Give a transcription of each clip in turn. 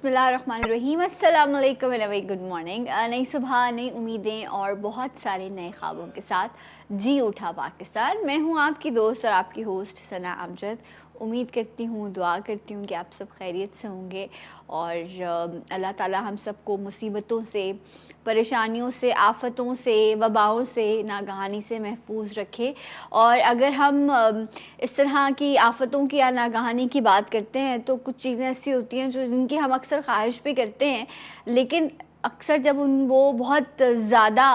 बिस्मिल्लाहिर्रहमानिर्रहीम, अस्सलाम वालेकुम एंड वेरी गुड मॉर्निंग। नई सुबह, नई उम्मीदें और बहुत सारे नए ख्वाबों के साथ जी उठा पाकिस्तान। मैं हूँ आपकी दोस्त और आपकी होस्ट सना अमजद। उम्मीद करती हूँ, दुआ करती हूँ कि आप सब खैरियत से होंगे और अल्लाह ताला हम सबको मुसीबतों से, परेशानियों से, आफ़तों से, वबाओं से, नागहानी से महफूज रखे। और अगर हम इस तरह की आफ़तों की या नागहानी की बात करते हैं तो कुछ चीज़ें ऐसी होती हैं जो जिनकी हम अक्सर ख्वाहिश भी करते हैं, लेकिन अक्सर जब वो बहुत ज़्यादा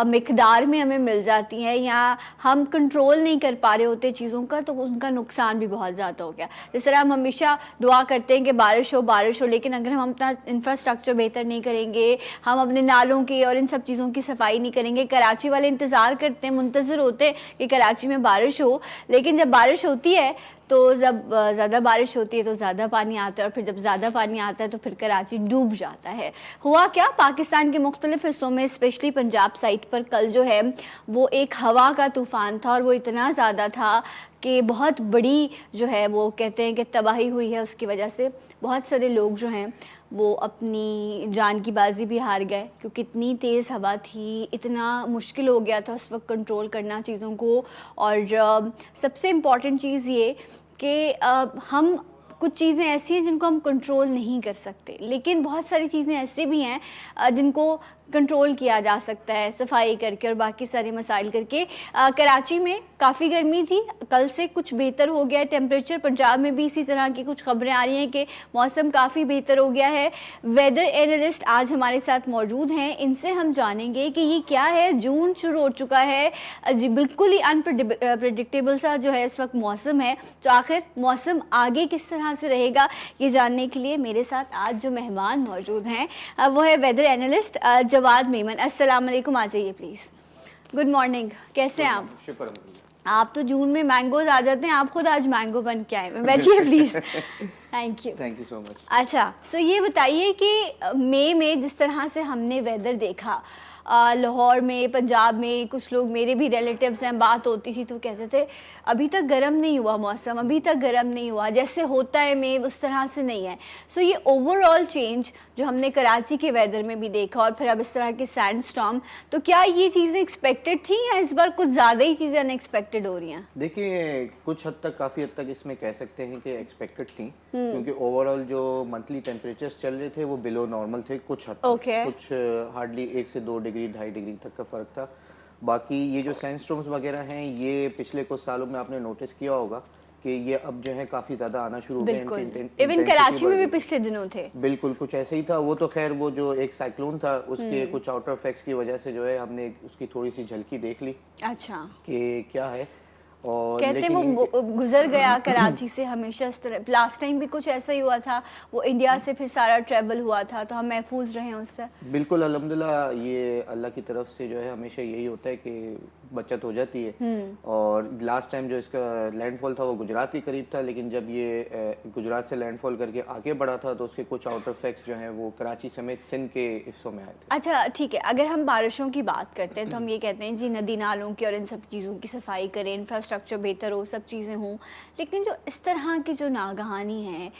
मिक़दार में हमें मिल जाती हैं या हम कंट्रोल नहीं कर पा रहे होते चीज़ों का, तो उनका नुकसान भी बहुत ज़्यादा हो गया। जिस तरह हम हमेशा दुआ करते हैं कि बारिश हो, लेकिन अगर हम अपना इंफ्रास्ट्रक्चर बेहतर नहीं करेंगे, हम अपने नालों की और इन सब चीज़ों की सफाई नहीं करेंगे। कराची वाले इंतज़ार करते हैं, मुंतज़िर होते हैं कि कराची में बारिश हो, लेकिन जब बारिश होती है तो जब ज़्यादा बारिश होती है तो ज़्यादा पानी आता है, और फिर जब ज़्यादा पानी आता है तो फिर कराची डूब जाता है। हुआ क्या, पाकिस्तान के मुख्तलिफ़ हिस्सों में, स्पेशली पंजाब साइड पर कल जो है वो एक हवा का तूफ़ान था, और वो इतना ज़्यादा था कि बहुत बड़ी जो है वो कहते हैं कि तबाही हुई है। उसकी वजह से बहुत सारे लोग जो हैं वो अपनी जान की बाजी भी हार गए, क्योंकि इतनी तेज़ हवा थी, इतना मुश्किल हो गया था उस वक्त कंट्रोल करना चीज़ों को। और सबसे इम्पॉर्टेंट चीज़ ये कि हम कुछ चीज़ें ऐसी हैं जिनको हम कंट्रोल नहीं कर सकते, लेकिन बहुत सारी चीज़ें ऐसी भी हैं जिनको कंट्रोल किया जा सकता है, सफाई करके और बाकी सारे मसाइल करके। कराची में काफ़ी गर्मी थी, कल से कुछ बेहतर हो गया है टेम्परेचर। पंजाब में भी इसी तरह की कुछ खबरें आ रही हैं कि मौसम काफ़ी बेहतर हो गया है। वेदर एनालिस्ट आज हमारे साथ मौजूद हैं, इनसे हम जानेंगे कि ये क्या है। जून शुरू हो चुका है जी, बिल्कुल ही अनप्रडिक्टेबल सा जो है इस वक्त मौसम है। तो आखिर मौसम आगे किस तरह से रहेगा, ये जानने के लिए मेरे साथ आज जो मेहमान मौजूद हैं वो है वेदर एनालिस्ट जवाद मेमन। अस्सलाम वालेकुम, आ जाइए प्लीज़। गुड मॉर्निंग, कैसे हैं आप? शुक्र। आप तो जून में मैंगोज आ जाते हैं, आप खुद आज मैंगो बन के आए हैं। बैठिए please. Thank you so much. अच्छा, सो ये बताइए कि मई में जिस तरह से हमने वेदर देखा, लाहौर में, पंजाब में, कुछ लोग मेरे भी रिलेटिव्स हैं, बात होती थी तो कहते थे अभी तक गर्म नहीं हुआ मौसम, अभी तक गर्म नहीं हुआ, जैसे होता है मई उस तरह से नहीं है। सो ये ओवरऑल चेंज जो हमने कराची के वेदर में भी देखा और फिर अब इस तरह के सैंड स्टॉर्म, तो क्या ये चीज़ें एक्सपेक्टेड थी या इस बार कुछ ज़्यादा ही चीज़ें अनएक्सपेक्टेड हो रही हैं? देखिए, कुछ हद तक, काफ़ी हद तक इसमें कह सकते हैं कि एक्सपेक्टेड थी, क्योंकि ओवरऑल जो मंथली टेम्परेचर्स चल रहे थे वो बिलो नॉर्मल थे कुछ हद तक। कुछ हार्डली 1 से 2 डिग्री, 2.5 डिग्री तक का फ़र्क था। बाकी ये जो सैंडस्टॉर्म्स वगैरह हैं, ये पिछले कुछ सालों में आपने नोटिस किया होगा कि ये अब जो है काफ़ी ज़्यादा आना शुरू हो गए हैं। इवन कराची में भी पिछले दिनों थे। बिल्कुल कुछ ऐसे ही था। वो तो खैर वो जो एक साइक्लोन था उसके कुछ आउटर इफेक्ट्स की वजह से जो है हमने उसकी थोड़ी सी झलकी देख ली। अच्छा, कि क्या है। और कहते वो गुजर गया कराची से हमेशा इस तरह। लास्ट टाइम भी कुछ ऐसा ही हुआ था, वो इंडिया से फिर सारा ट्रैवल हुआ था, तो हम महफूज रहे उससे। बिल्कुल अल्हम्दुलिल्लाह, ये अल्लाह की तरफ से जो है हमेशा यही होता है कि बचत हो जाती है। और लास्ट टाइम जो इसका लैंडफॉल था वो गुजरात के करीब था, लेकिन जब ये गुजरात से लैंडफॉल करके आगे बढ़ा था तो उसके कुछ आउटर इफेक्ट्स जो हैं वो कराची समेत सिंध के हिस्सों में आए थे। अच्छा ठीक है, अगर हम बारिशों की बात करते हैं तो हम ये कहते हैं जी नदी नालों की और इन सब चीज़ों की सफाई करें, इंफ्रास्ट्रक्चर बेहतर हो, सब चीज़ें हों, लेकिन जो इस तरह की जो नागहानी है,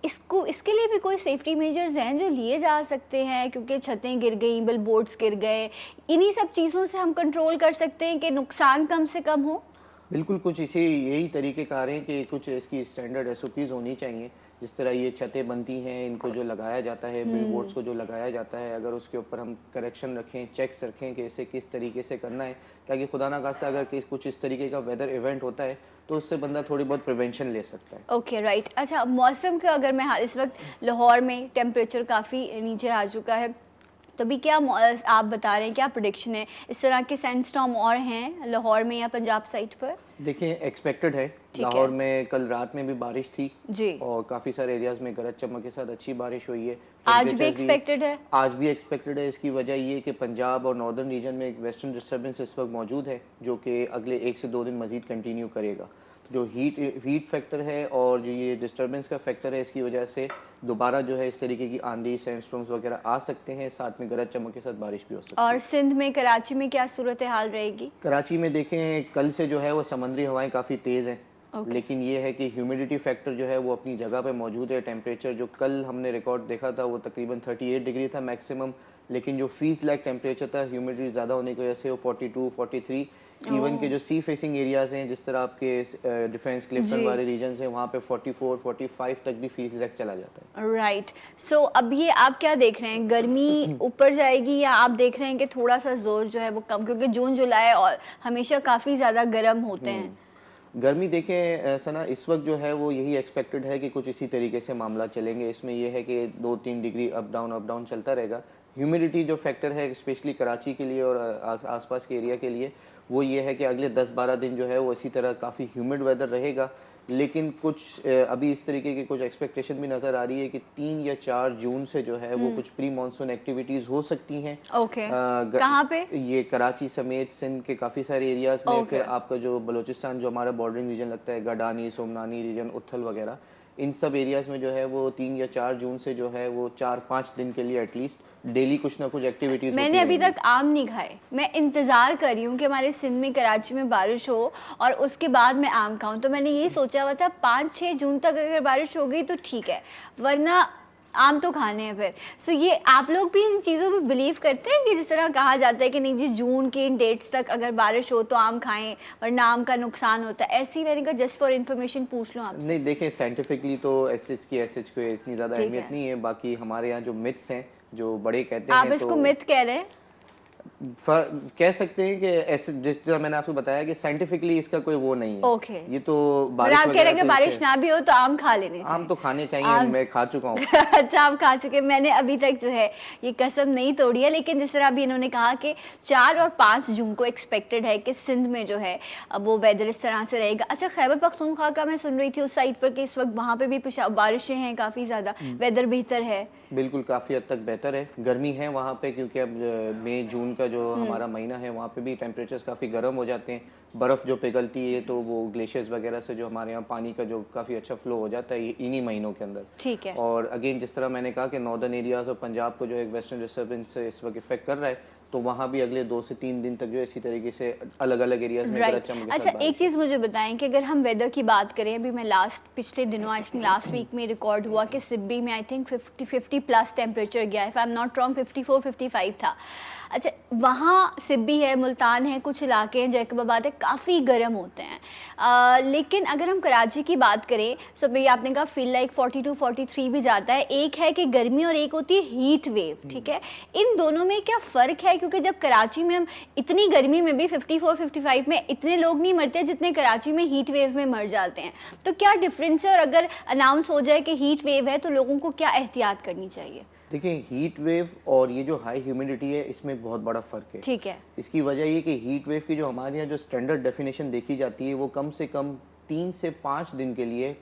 इसके लिए भी कोई सेफ्टी मेजर्स हैं जो लिए जा सकते हैं? क्योंकि छतें गिर गई, बिल बोर्ड्स गिर गए, इन्हीं सब चीज़ों से हम कंट्रोल कर सकते हैं कि नुकसान कम से कम हो? बिल्कुल कुछ इसी यही तरीके कार हैं कि कुछ इसकी स्टैंडर्ड एसओपीज़ होनी चाहिए। जिस तरह ये छतें बनती हैं, इनको जो लगाया जाता है, बिलबोर्ड्स को जो लगाया जाता है, अगर उसके ऊपर हम करेक्शन रखें, चेक्स रखें कि इसे किस तरीके से करना है, ताकि खुदा ना खास्ता अगर कुछ इस तरीके का वेदर इवेंट होता है तो उससे बंदा थोड़ी बहुत प्रिवेंशन ले सकता है। Okay right. अच्छा, मौसम का अगर मैं इस वक्त लाहौर में टेम्परेचर काफ़ी नीचे आ चुका है, तो भी क्या आप बता रहे हैं, क्या प्रेडिक्शन है? इस तरह के सैंडस्टॉर्म और हैं लाहौर में या पंजाब साइड पर? देखिए, एक्सपेक्टेड है। लाहौर में कल रात में भी बारिश थी जी, और काफ़ी सारे एरियाज़ में गरज चमक के साथ अच्छी बारिश हुई है। आज भी एक्सपेक्टेड है? आज भी एक्सपेक्टेड है। इसकी वजह ये कि पंजाब और नॉर्दर्न रीजन में एक वेस्टर्न डिस्टर्बेंस इस वक्त मौजूद है, जो कि अगले 1 से 2 दिन मजीद कंटिन्यू करेगा। तो जो हीट फैक्टर है और जो ये डिस्टर्बेंस का फैक्टर है, इसकी वजह से दोबारा जो है इस तरीके की आंधी, सैंडस्टॉर्म्स वगैरह आ सकते हैं, साथ में गरज चमक के साथ बारिश भी हो सकती है। और सिंध में, कराची में क्या सूरत हाल रहेगी? कराची में देखें, कल से जो है वो समंदरी हवाएं काफ़ी तेज़ हैं लेकिन ये है कि ह्यूमिडिटी फैक्टर जो है वो अपनी जगह पे मौजूद है। टेम्परेचर जो कल हमने रिकॉर्ड देखा था वो तकरीबन 38 डिग्री था मैक्सिमम, लेकिन जो फील्स लाइक टेम्परेचर था ह्यूमिडिटी ज़्यादा होने की वजह से वो 42, 43, इवन के जो सी फेसिंग एरियाज हैं जिस तरह आपके डिफेंस क्लिफ्टन वाले रीजन्स हैं वहाँ पे 44, 45 तक भी फील्स लाइक चला जाता है। राइट। सो अब ये आप क्या देख रहे हैं, गर्मी ऊपर जाएगी या आप देख रहे हैं कि थोड़ा सा जोर जो है वो कम, क्योंकि जून जुलाई और हमेशा काफ़ी ज़्यादा गर्म होते हैं। गर्मी देखें सना इस वक्त जो है वो यही एक्सपेक्टेड है कि कुछ इसी तरीके से मामला चलेंगे। इसमें यह है कि 2-3 डिग्री अप डाउन चलता रहेगा। ह्यूमिडिटी जो फैक्टर है स्पेशली कराची के लिए और आसपास के एरिया के लिए वो ये है कि अगले 10-12 दिन जो है वो इसी तरह काफ़ी ह्यूमिड वेदर रहेगा। लेकिन कुछ अभी इस तरीके की कुछ एक्सपेक्टेशन भी नज़र आ रही है कि 3 या 4 जून से जो है वो कुछ प्री मानसून एक्टिविटीज़ हो सकती हैं। कहाँ पे? ये कराची समेत सिंध के काफ़ी सारे एरियाज़ में। फिर आपका जो बलूचिस्तान जो हमारा बॉर्डरिंग रीजन लगता है, गडानी, सोमनानी रीजन, उथल वगैरह, इन सब एरियाज़ में जो है वो 3 या 4 जून से जो है वो 4-5 दिन के लिए एटलीस्ट डेली कुछ ना कुछ एक्टिविटीज़। मैंने अभी तक आम नहीं खाए, मैं इंतज़ार कर रही हूँ कि हमारे सिंध में कराची में बारिश हो और उसके बाद मैं आम खाऊं। तो मैंने ये सोचा हुआ था 5-6 जून तक अगर बारिश हो गई तो ठीक है, वरना आम तो खाने हैं फिर। सो ये आप लोग भी इन चीज़ों पे बिलीव करते हैं कि जिस तरह कहा जाता है कि नहीं जी जून के इन डेट्स तक अगर बारिश हो तो आम खाएं वरना आम का नुकसान होता है? ऐसी मैंने कहा जस्ट फॉर इन्फॉर्मेशन पूछ लूँ आपसे। नहीं देखें, साइंटिफिकली तो एसएच को इतनी ज़्यादा अहमियत नहीं है। बाकी हमारे यहाँ जो मिथ्स हैं जो बड़े कहते हैं, आप इसको मिथ कह रहे हैं? कह सकते हैं कि ऐसे जिस तरह मैंने आपको बताया कि साइंटिफिकली इसका कोई वो नहीं है। ओके। ये तो बारिश आप कह रहे हैं कि बारिश ना भी हो तो आम खा लेने चाहिए। आम तो खाने चाहिए, मैं खा चुका हूँ। अच्छा, आप खा चुके। मैंने अभी तक जो है ये कसम नहीं तोड़ी है, लेकिन जिस तरह अभी इन्होंने कहा कि 4 और 5 जून को एक्सपेक्टेड है कि सिंध में जो है अब वो वेदर इस तरह से रहेगा। अच्छा, खैबर पख्तूनख्वा का मैं सुन रही थी उस साइड पर कि इस वक्त वहाँ पे भी बारिशें हैं, काफ़ी ज़्यादा वेदर बेहतर है। बिल्कुल, काफ़ी हद तक बेहतर है। गर्मी है वहाँ पे क्योंकि अब मई जून का जो हमारा महीना है वहाँ पे भी टेम्परेचर्स काफ़ी गर्म हो जाते हैं। बर्फ़ जो पिघलती है तो वो ग्लेशियर्स वगैरह से जो हमारे यहाँ पानी का जो काफ़ी अच्छा फ्लो हो जाता है इन्हीं महीनों के अंदर। ठीक है। और अगेन जिस तरह मैंने कहा कि नॉर्दर्न एरियाज़ और पंजाब को जो है वेस्टर्न डिस्टर्बेंस से इस वक्त इफेक्ट कर रहा है, तो वहाँ भी अगले 2 से 3 दिन तक जो है इसी तरीके से अलग अलग एरियाज़ में अच्छा, एक चीज़ मुझे बताएं कि अगर हम वेदर की बात करें, अभी मैं पिछले दिनों आई थिंक लास्ट वीक में रिकॉर्ड हुआ कि सिब्बी में आई थिंक 50 प्लस टेम्परेचर गया है, if I am not wrong 54-55 था। अच्छा, वहाँ सिब्बी है, मुल्तान है, कुछ इलाके हैं, जैकबाबाद है, काफ़ी गर्म होते हैं। लेकिन अगर हम कराची की बात करें तो भाई आपने कहा फील लाइक 42-43 भी जाता है। एक है कि गर्मी और एक होती है हीट वेव, ठीक है? इन दोनों में क्या फ़र्क है? क्योंकि जब कराची में हम इतनी गर्मी में भी 54-55 में इतने लोग नहीं मरते जितने कराची में हीट वेव में मर जाते हैं, तो क्या डिफरेंस है? और अगर अनाउंस हो जाए कि हीट वेव है तो लोगों को क्या एहतियात करनी चाहिए? देखिए, हीट वेव और ये जो हाई ह्यूमिडिटी है इसमें बहुत बड़ा फ़र्क है। ठीक है। इसकी वजह ये कि हीट वेव की जो हमारे यहाँ जो स्टैंडर्ड डेफिनेशन देखी जाती है वो कम से कम 3 से 5 दिन के लिए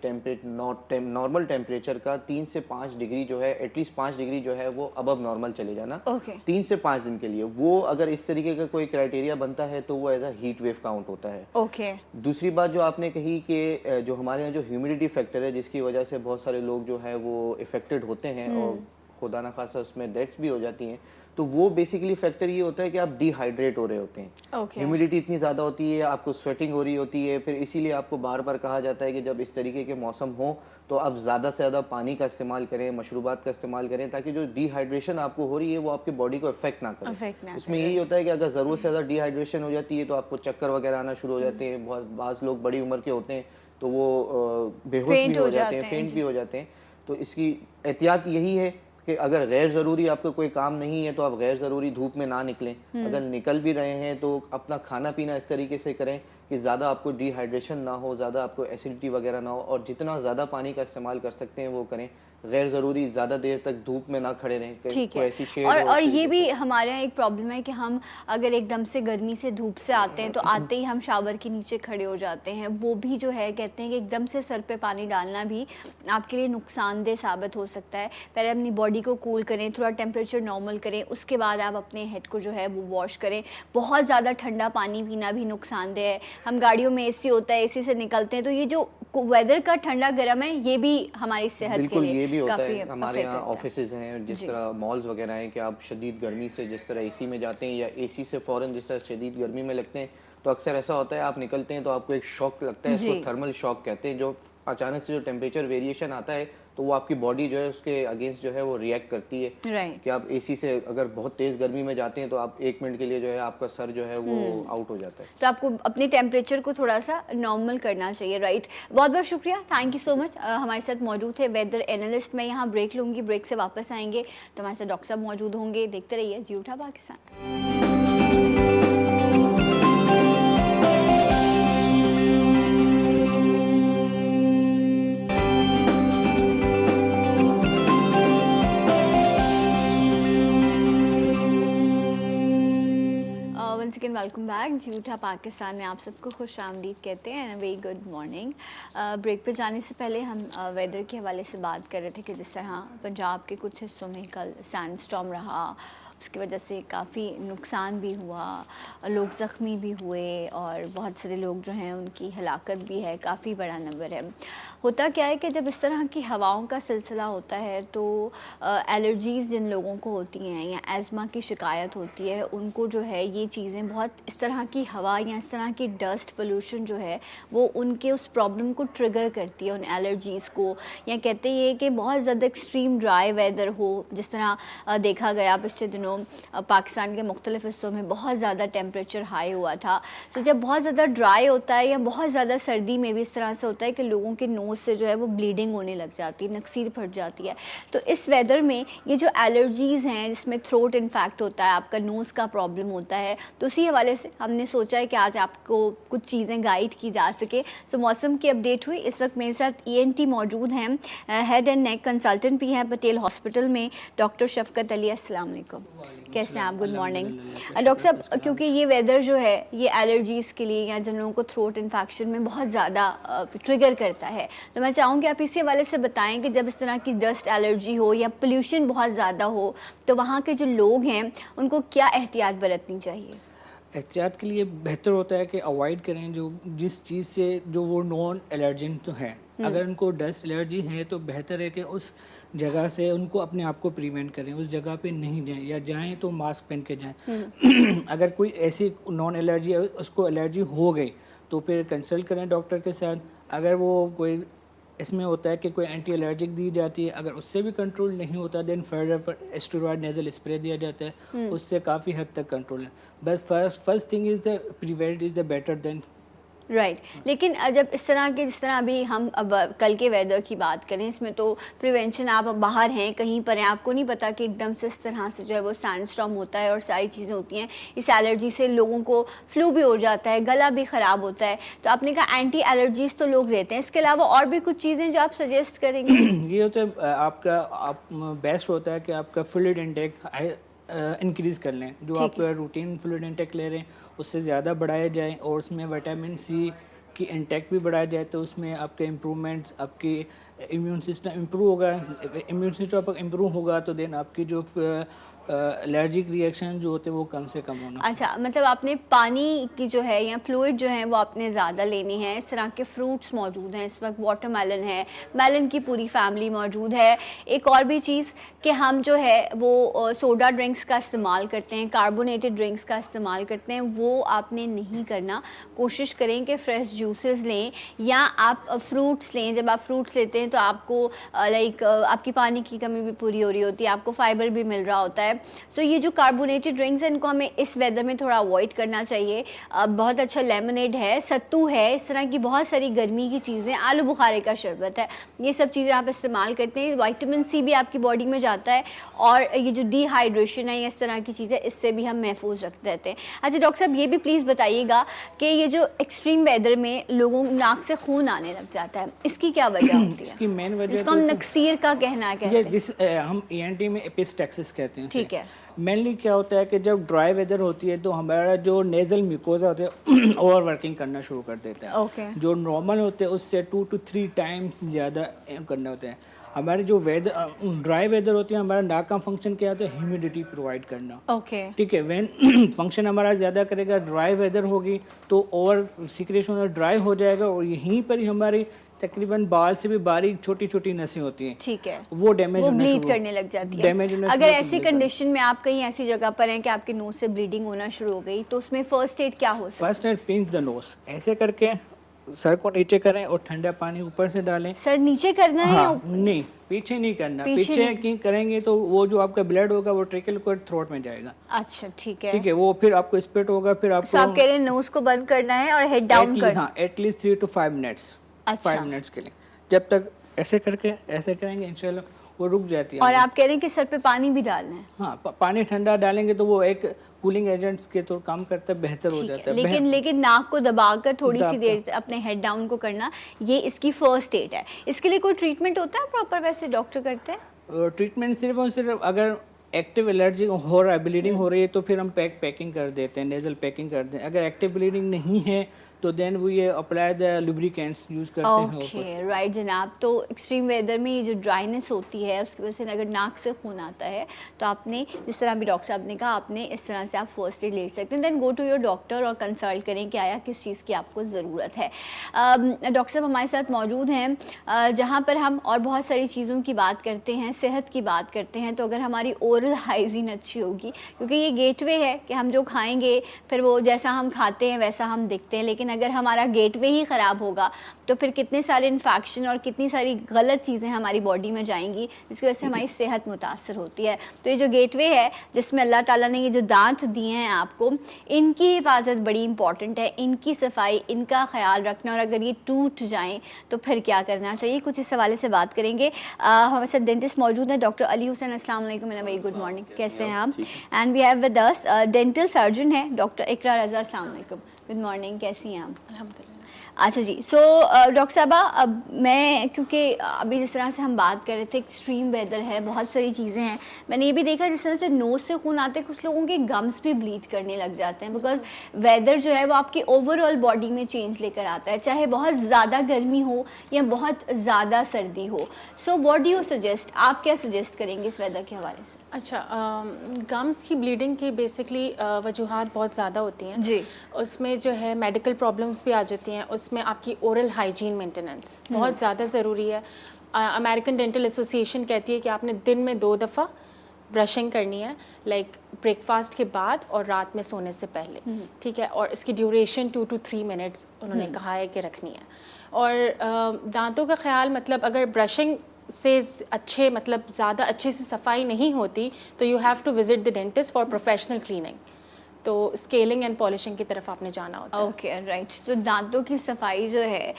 नॉर्मल टेम्परेचर का 3 से 5 डिग्री जो है, एटलीस्ट 5 डिग्री जो है वो अबव नॉर्मल चले जाना। 3 से 5 दिन के लिए वो अगर इस तरीके का कोई क्राइटेरिया बनता है तो वो as a heat wave count होता है। दूसरी बात जो आपने कही कि जो हमारे यहाँ जो ह्यूमिडिटी फैक्टर है जिसकी वजह से बहुत सारे लोग जो है वो इफेक्टेड होते हैं और खुदा ना खासा उसमें डेथ्स भी हो जाती हैं, तो वो बेसिकली फैक्टर ये होता है कि आप डिहाइड्रेट हो रहे होते हैं। ह्यूमिडिटी इतनी ज़्यादा होती है, आपको स्वेटिंग हो रही होती है, फिर इसीलिए आपको बार बार कहा जाता है कि जब इस तरीके के मौसम हो तो आप ज़्यादा से ज़्यादा पानी का इस्तेमाल करें, मशरूबात का इस्तेमाल करें, ताकि जो डिहाइड्रेशन आपको हो रही है वो आपकी बॉडी को इफेक्ट ना करे। उसमें यही होता है कि अगर ज़रूरत से ज़्यादा डिहाइड्रेशन हो जाती है तो आपको चक्कर वगैरह आना शुरू हो जाते हैं। बहुत बाज़ लोग बड़ी उम्र के होते हैं तो वो बेहोश भी हो जाते हैं, फेंट भी हो जाते हैं। तो इसकी एहतियात यही है कि अगर गैर ज़रूरी आपको कोई काम नहीं है तो आप गैर ज़रूरी धूप में ना निकलें। अगर निकल भी रहे हैं तो अपना खाना पीना इस तरीके से करें कि ज़्यादा आपको डिहाइड्रेशन ना हो, ज़्यादा आपको एसिडिटी वगैरह ना हो, और जितना ज़्यादा पानी का इस्तेमाल कर सकते हैं वो करें। गैर ज़रूरी ज़्यादा देर तक धूप में ना खड़े रहें। ठीक है। ऐसी शेड और ये भी हमारे यहाँ एक प्रॉब्लम है कि हम अगर एकदम से गर्मी से धूप से आते हैं तो आते ही हम शावर के नीचे खड़े हो जाते हैं। वो भी जो है कहते हैं कि एकदम से सर पे पानी डालना भी आपके लिए नुकसानदेह साबित हो सकता है। पहले अपनी बॉडी को कूल करें, थोड़ा टेम्परेचर नॉर्मल करें, उसके बाद आप अपने हेड को जो है वो वॉश करें। बहुत ज़्यादा ठंडा पानी पीना भी नुकसानदेह है। हम गाड़ियों में एसी होता है, एसी से निकलते हैं तो ये जो वेदर का ठंडा गर्म है ये भी हमारी सेहत के लिए ये भी होता काफ़ी है। हमारे यहाँ ऑफिसेज हैं, जिस तरह मॉल्स वगैरह हैं कि आप शदीद गर्मी से जिस तरह एसी में जाते हैं या एसी से फ़ौरन जिस तरह शदीद गर्मी में लगते हैं तो अक्सर ऐसा होता है आप निकलते हैं तो आपको एक शॉक लगता है, जी। इसको थर्मल शॉक कहते हैं, जो अचानक से जो टेम्परेचर वेरिएशन आता है तो वो आपकी बॉडी जो है उसके अगेंस्ट जो है वो रिएक्ट करती है। राइट। कि आप एसी से अगर बहुत तेज़ गर्मी में जाते हैं तो आप 1 मिनट के लिए जो है आपका सर जो है वो आउट हो जाता है। तो आपको अपने टेम्परेचर को थोड़ा सा नॉर्मल करना चाहिए, राइट। बहुत बहुत शुक्रिया, थैंक यू सो मच। हमारे साथ मौजूद थे वेदर एनालिस्ट। मैं यहाँ ब्रेक लूँगी, ब्रेक से वापस आएंगे तो हमारे साथ डॉक्टर साहब मौजूद होंगे। देखते रहिए जी उठा Pakistan. Once again welcome back जी उठा पाकिस्तान में आप सबको खुश आमदीद कहते हैं and very good morning. Break पे जाने से पहले हम वेदर के हवाले से बात कर रहे थे कि जिस तरह पंजाब के कुछ हिस्सों में कल सैंडस्टॉर्म रहा, उसकी वजह से काफ़ी नुकसान भी हुआ, लोग ज़ख्मी भी हुए और बहुत सारे लोग जो हैं उनकी हलाकत भी है, काफ़ी बड़ा नंबर है। होता क्या है कि जब इस तरह की हवाओं का सिलसिला होता है तो एलर्जीज़ जिन लोगों को होती हैं या एज़मा की शिकायत होती है, उनको जो है ये चीज़ें बहुत इस तरह की हवा या इस तरह की डस्ट पोल्यूशन जो है वो उनके उस प्रॉब्लम को ट्रिगर करती है, उन एलर्जीज़ को। या कहते हैं कि बहुत ज़्यादा एक्सट्रीम ड्राई वेदर हो, जिस तरह देखा गया पिछले दिनों पाकिस्तान के मुख्तलिफ हिस्सों में बहुत ज़्यादा टेम्परेचर हाई हुआ था। तो जब बहुत ज़्यादा ड्राई होता है या बहुत ज़्यादा सर्दी में भी इस तरह से होता है कि लोगों के नोज़ से जो है वो ब्लीडिंग होने लग जाती है, नक्सीर फट जाती है। तो इस वेदर में ये जो एलर्जीज़ हैं, जिसमें थ्रोट इन्फेक्ट होता है, आपका नोज़ का प्रॉब्लम होता है, तो उसी हवाले से हमने सोचा है कि आज आपको कुछ चीज़ें गाइड की जा सके। सो मौसम की अपडेट हुई। इस वक्त मेरे साथ ENT मौजूद हैं, हेड एंड नेक कंसल्टेंट भी हैं पटेल हॉस्पिटल में, डॉक्टर शफकत अली। अस्सलाम वालेकुम, कैसे हैं आप? गुड मॉर्निंग डॉक्टर साहब। क्योंकि ये वेदर जो है ये एलर्जीज़ के लिए या जिन लोगों को थ्रोट इन्फेक्शन में बहुत ज़्यादा ट्रिगर करता है, तो मैं चाहूँगी आप इसी हवाले से बताएं कि जब इस तरह की डस्ट एलर्जी हो या पोल्यूशन बहुत ज़्यादा हो तो वहाँ के जो लोग हैं उनको क्या एहतियात बरतनी चाहिए? एहतियात के लिए बेहतर होता है कि अवॉइड करें जो जिस चीज़ से जो वो नॉन एलर्जिन तो है। अगर उनको डस्ट एलर्जी है तो बेहतर है कि उस जगह से उनको अपने आप को प्रिवेंट करें, उस जगह पे नहीं जाएं, या जाएं तो मास्क पहन के जाएं। अगर कोई ऐसी नॉन एलर्जी है, उसको एलर्जी हो गई तो फिर कंसल्ट करें डॉक्टर के साथ। अगर वो कोई इसमें होता है कि कोई एंटी एलर्जिक दी जाती है, अगर उससे भी कंट्रोल नहीं होता then further steroid nasal spray दिया जाता है, उससे काफ़ी हद तक कंट्रोल है। बस first thing is the prevent is the better than right लेकिन जब इस तरह के, जिस तरह अभी हम अब कल के वेदर की बात करें, इसमें तो प्रिवेंशन, आप बाहर हैं कहीं पर हैं, आपको नहीं पता कि एकदम से इस तरह से जो है वो सैंडस्टॉर्म होता है और सारी चीज़ें होती हैं। इस एलर्जी से लोगों को फ्लू भी हो जाता है, गला भी ख़राब होता है। तो आपने कहा एंटी एलर्जीज़ तो लोग लेते हैं, इसके अलावा और भी कुछ चीज़ें जो आप सजेस्ट करेंगे? ये होता है आप बेस्ट होता है कि आपका फ्लूइड इंटेक इंक्रीज़ कर लें। जो आप रूटीन फ्लूइड इंटेक ले रहे हैं उससे ज़्यादा बढ़ाया जाए, और उसमें विटामिन C की इंटेक भी बढ़ाया जाए, तो उसमें आपके इम्प्रूवमेंट्स, आपकी इम्यून सिस्टम इम्प्रूव होगा। इम्यून सिस्टम आपका इम्प्रूव होगा तो देन आपकी जो एलर्जिक रिएक्शन जो होते हैं वो कम से कम होना। अच्छा, मतलब आपने पानी की जो है या फ्लूइड जो है वो आपने ज़्यादा लेनी है। इस तरह के फ्रूट्स मौजूद हैं इस वक्त, वाटरमेलन है, मेलन की पूरी फैमिली मौजूद है। एक और भी चीज़ कि हम जो है वो सोडा ड्रिंक्स का इस्तेमाल करते हैं, कार्बोनेटेड ड्रिंक्स का इस्तेमाल करते हैं, वो आपने नहीं करना। कोशिश करें कि फ़्रेश जूसेस लें या आप फ्रूट्स लें। जब आप फ्रूट्स लेते हैं तो आपको आपकी पानी की कमी भी पूरी हो रही होती है, आपको फाइबर भी मिल रहा होता है। सो ये जो कार्बोनेटेड ड्रिंक्स हैं इनको हमें इस वेदर में थोड़ा अवॉइड करना चाहिए। बहुत अच्छा लेमनेड है, सत्तू है, इस तरह की बहुत सारी गर्मी की चीज़ें, आलू बुखारे का शरबत है, ये सब चीज़ें आप इस्तेमाल करते हैं। विटामिन C भी आपकी बॉडी में जाता है और ये जो डिहाइड्रेशन है, इस तरह की चीज़ें, इससे भी हम महफूज रखते रहते हैं। अच्छा डॉक्टर साहब, ये भी प्लीज़ बताइएगा कि ये जो एक्सट्रीम वेदर में लोगों नाक से खून आने लग जाता है, इसकी क्या वजह होती है? इसकी मेन वजह जिसको हम नक्सीर का कहना कहते हैं, हम ENT में एपिस्टैक्सिस कहते हैं। ठीक है। मेनली क्या होता है कि जब ड्राई वेदर होती है तो हमारा जो नेज़ल म्यूकोजा होता है ओवर वर्किंग करना शुरू कर देता है। ओके। जो नॉर्मल होते हैं उससे 2 to 3 टाइम्स ज़्यादा करने होते हैं। हमारे जो वेदर ड्राई वेदर होती है, हमारा नाक का फंक्शन क्या होता है, ह्यूमिडिटी प्रोवाइड करना। ओके ठीक है, व्हेन फंक्शन हमारा ज़्यादा करेगा, ड्राई वेदर होगी तो ओवर सिक्रेशन और ड्राई हो जाएगा, और यहीं पर ही हमारी तकरीबन बाल से भी बारीक छोटी छोटी नसें होती हैं, ठीक है, वो डैमेज वो होना ब्लीड शुरू करने लग जाती है। डैमेज होना अगर शुरू ऐसी होती है। कंडीशन में आप कहीं ऐसी जगह पर हैं कि आपके नोज से ब्लीडिंग होना शुरू हो गई, तो उसमें फर्स्ट एड क्या हो सकता first aid pinch the nose, ऐसे करके सर को नीचे करें और ठंडा पानी ऊपर से डालें। है? सर नीचे करना है या हाँ, नहीं पीछे नहीं करना, पीछे पीछे नहीं। की करेंगे तो वो जो आपका ब्लड होगा वो ट्रिकल कर थ्रोट में जाएगा। अच्छा ठीक है। ठीक है, वो फिर आपको स्पिट होगा, फिर तो आपको आप कह रहे हैं नोज को बंद करना है और हेड डाउन करना। हाँ एटलीस्ट 3 to 5 मिनट्स, अच्छा। 5 मिनट्स के लिए, जब तक ऐसे करके ऐसे करेंगे इंशाल्लाह वो रुक जाती है। और आप कह रहे हैं कि सर पे पानी भी डालना है। हाँ, पानी ठंडा डालेंगे तो वो एक कूलिंग एजेंट्स के तो काम करता है, बेहतर हो ठीक जाता है, है। लेकिन नाक को दबाकर थोड़ी सी दबाकर। देर अपने हेड डाउन को करना, ये इसकी फर्स्ट एड है। इसके लिए कोई ट्रीटमेंट होता है प्रॉपर, वैसे डॉक्टर करते हैं? ट्रीटमेंट सिर्फ और सिर्फ अगर एक्टिव एलर्जी हो रहा है, ब्लीडिंग हो रही है, तो फिर हम पैकिंग कर देते हैं, नेजल पैकिंग कर दें। अगर एक्टिव ब्लीडिंग नहीं है तो देन वो ये अप्लाई द लुब्रिकेंट्स यूज़ करते हैं। ओके राइट जनाब। तो एक्सट्रीम वेदर में ये जो ड्राइनेस होती है उसकी वजह से अगर नाक से खून आता है तो आपने, जिस तरह अभी डॉक्टर साहब ने कहा, आपने इस तरह से आप फर्स्ट एड ले सकते हैं। Then go to your doctor और कंसल्ट करें कि आया किस चीज़ की आपको ज़रूरत है। डॉक्टर साहब हमारे साथ मौजूद हैं जहाँ पर हम और बहुत सारी चीज़ों की बात करते हैं, सेहत की बात करते हैं। तो अगर हमारी ओरल हाइजीन अच्छी होगी, क्योंकि ये गेटवे है कि हम जो खाएंगे फिर वो जैसा हम खाते हैं वैसा हम दिखते हैं, लेकिन अगर हमारा गेटवे ही ख़राब होगा तो फिर कितने सारे इन्फेक्शन और कितनी सारी गलत चीज़ें हमारी बॉडी में जाएंगी, जिसकी वजह से हमारी सेहत मुतासर होती है। तो ये जो गेटवे है जिसमें अल्लाह ताला ने ये जो दांत दिए हैं आपको, इनकी हिफाजत बड़ी इंपॉर्टेंट है, इनकी सफाई, इनका ख्याल रखना। और अगर ये टूट जाएँ तो फिर क्या करना चाहिए, कुछ इस हवाले से बात करेंगे। हमारे साथ डेंटिस्ट मौजूद हैं, डॉक्टर अली हुसैन। अस्सलाम वालेकुम एंड वेरी गुड मॉर्निंग, कैसे हैं आप? And we have with us dental surgeon है डॉक्टर इकरा रज़ा। अस्सलाम वालेकुम, गुड मॉर्निंग, कैसी हैं आप? अल्हम्दुलिल्लाह। अच्छा जी, सो डॉक्टर साहबा, अब मैं, क्योंकि अभी जिस तरह से हम बात कर रहे थे, एक्सट्रीम वेदर है, बहुत सारी चीज़ें हैं, मैंने ये भी देखा जिस तरह से नोज़ से खून आते हैं, कुछ लोगों के गम्स भी ब्लीड करने लग जाते हैं, बिकॉज वेदर जो है वो आपकी ओवरऑल बॉडी में चेंज लेकर आता है, चाहे बहुत ज़्यादा गर्मी हो या बहुत ज़्यादा सर्दी हो। So what do you suggest, आप क्या सजेस्ट करेंगे इस वेदर के हवाले से? अच्छा, गम्स की ब्लीडिंग की बेसिकली वजूहात बहुत ज़्यादा होती हैं जी। उसमें जो है मेडिकल प्रॉब्लम्स भी आ जाती हैं, उसमें आपकी ओरल हाइजीन मेंटेनेंस बहुत ज़्यादा ज़रूरी है। अमेरिकन डेंटल एसोसिएशन कहती है कि आपने दिन में 2 दफ़ा ब्रशिंग करनी है, लाइक ब्रेकफास्ट के बाद और रात में सोने से पहले, ठीक है। और इसकी ड्यूरेशन 2 to 3 मिनट्स उन्होंने कहा है कि रखनी है। और दांतों का ख्याल, मतलब अगर ब्रशिंग से अच्छे, मतलब ज़्यादा अच्छे से सफाई नहीं होती तो you have to visit the dentist for professional cleaning. तो स्केलिंग एंड पॉलिशिंग की तरफ आपने जाना होता है। Okay right. तो दांतों की सफाई जो है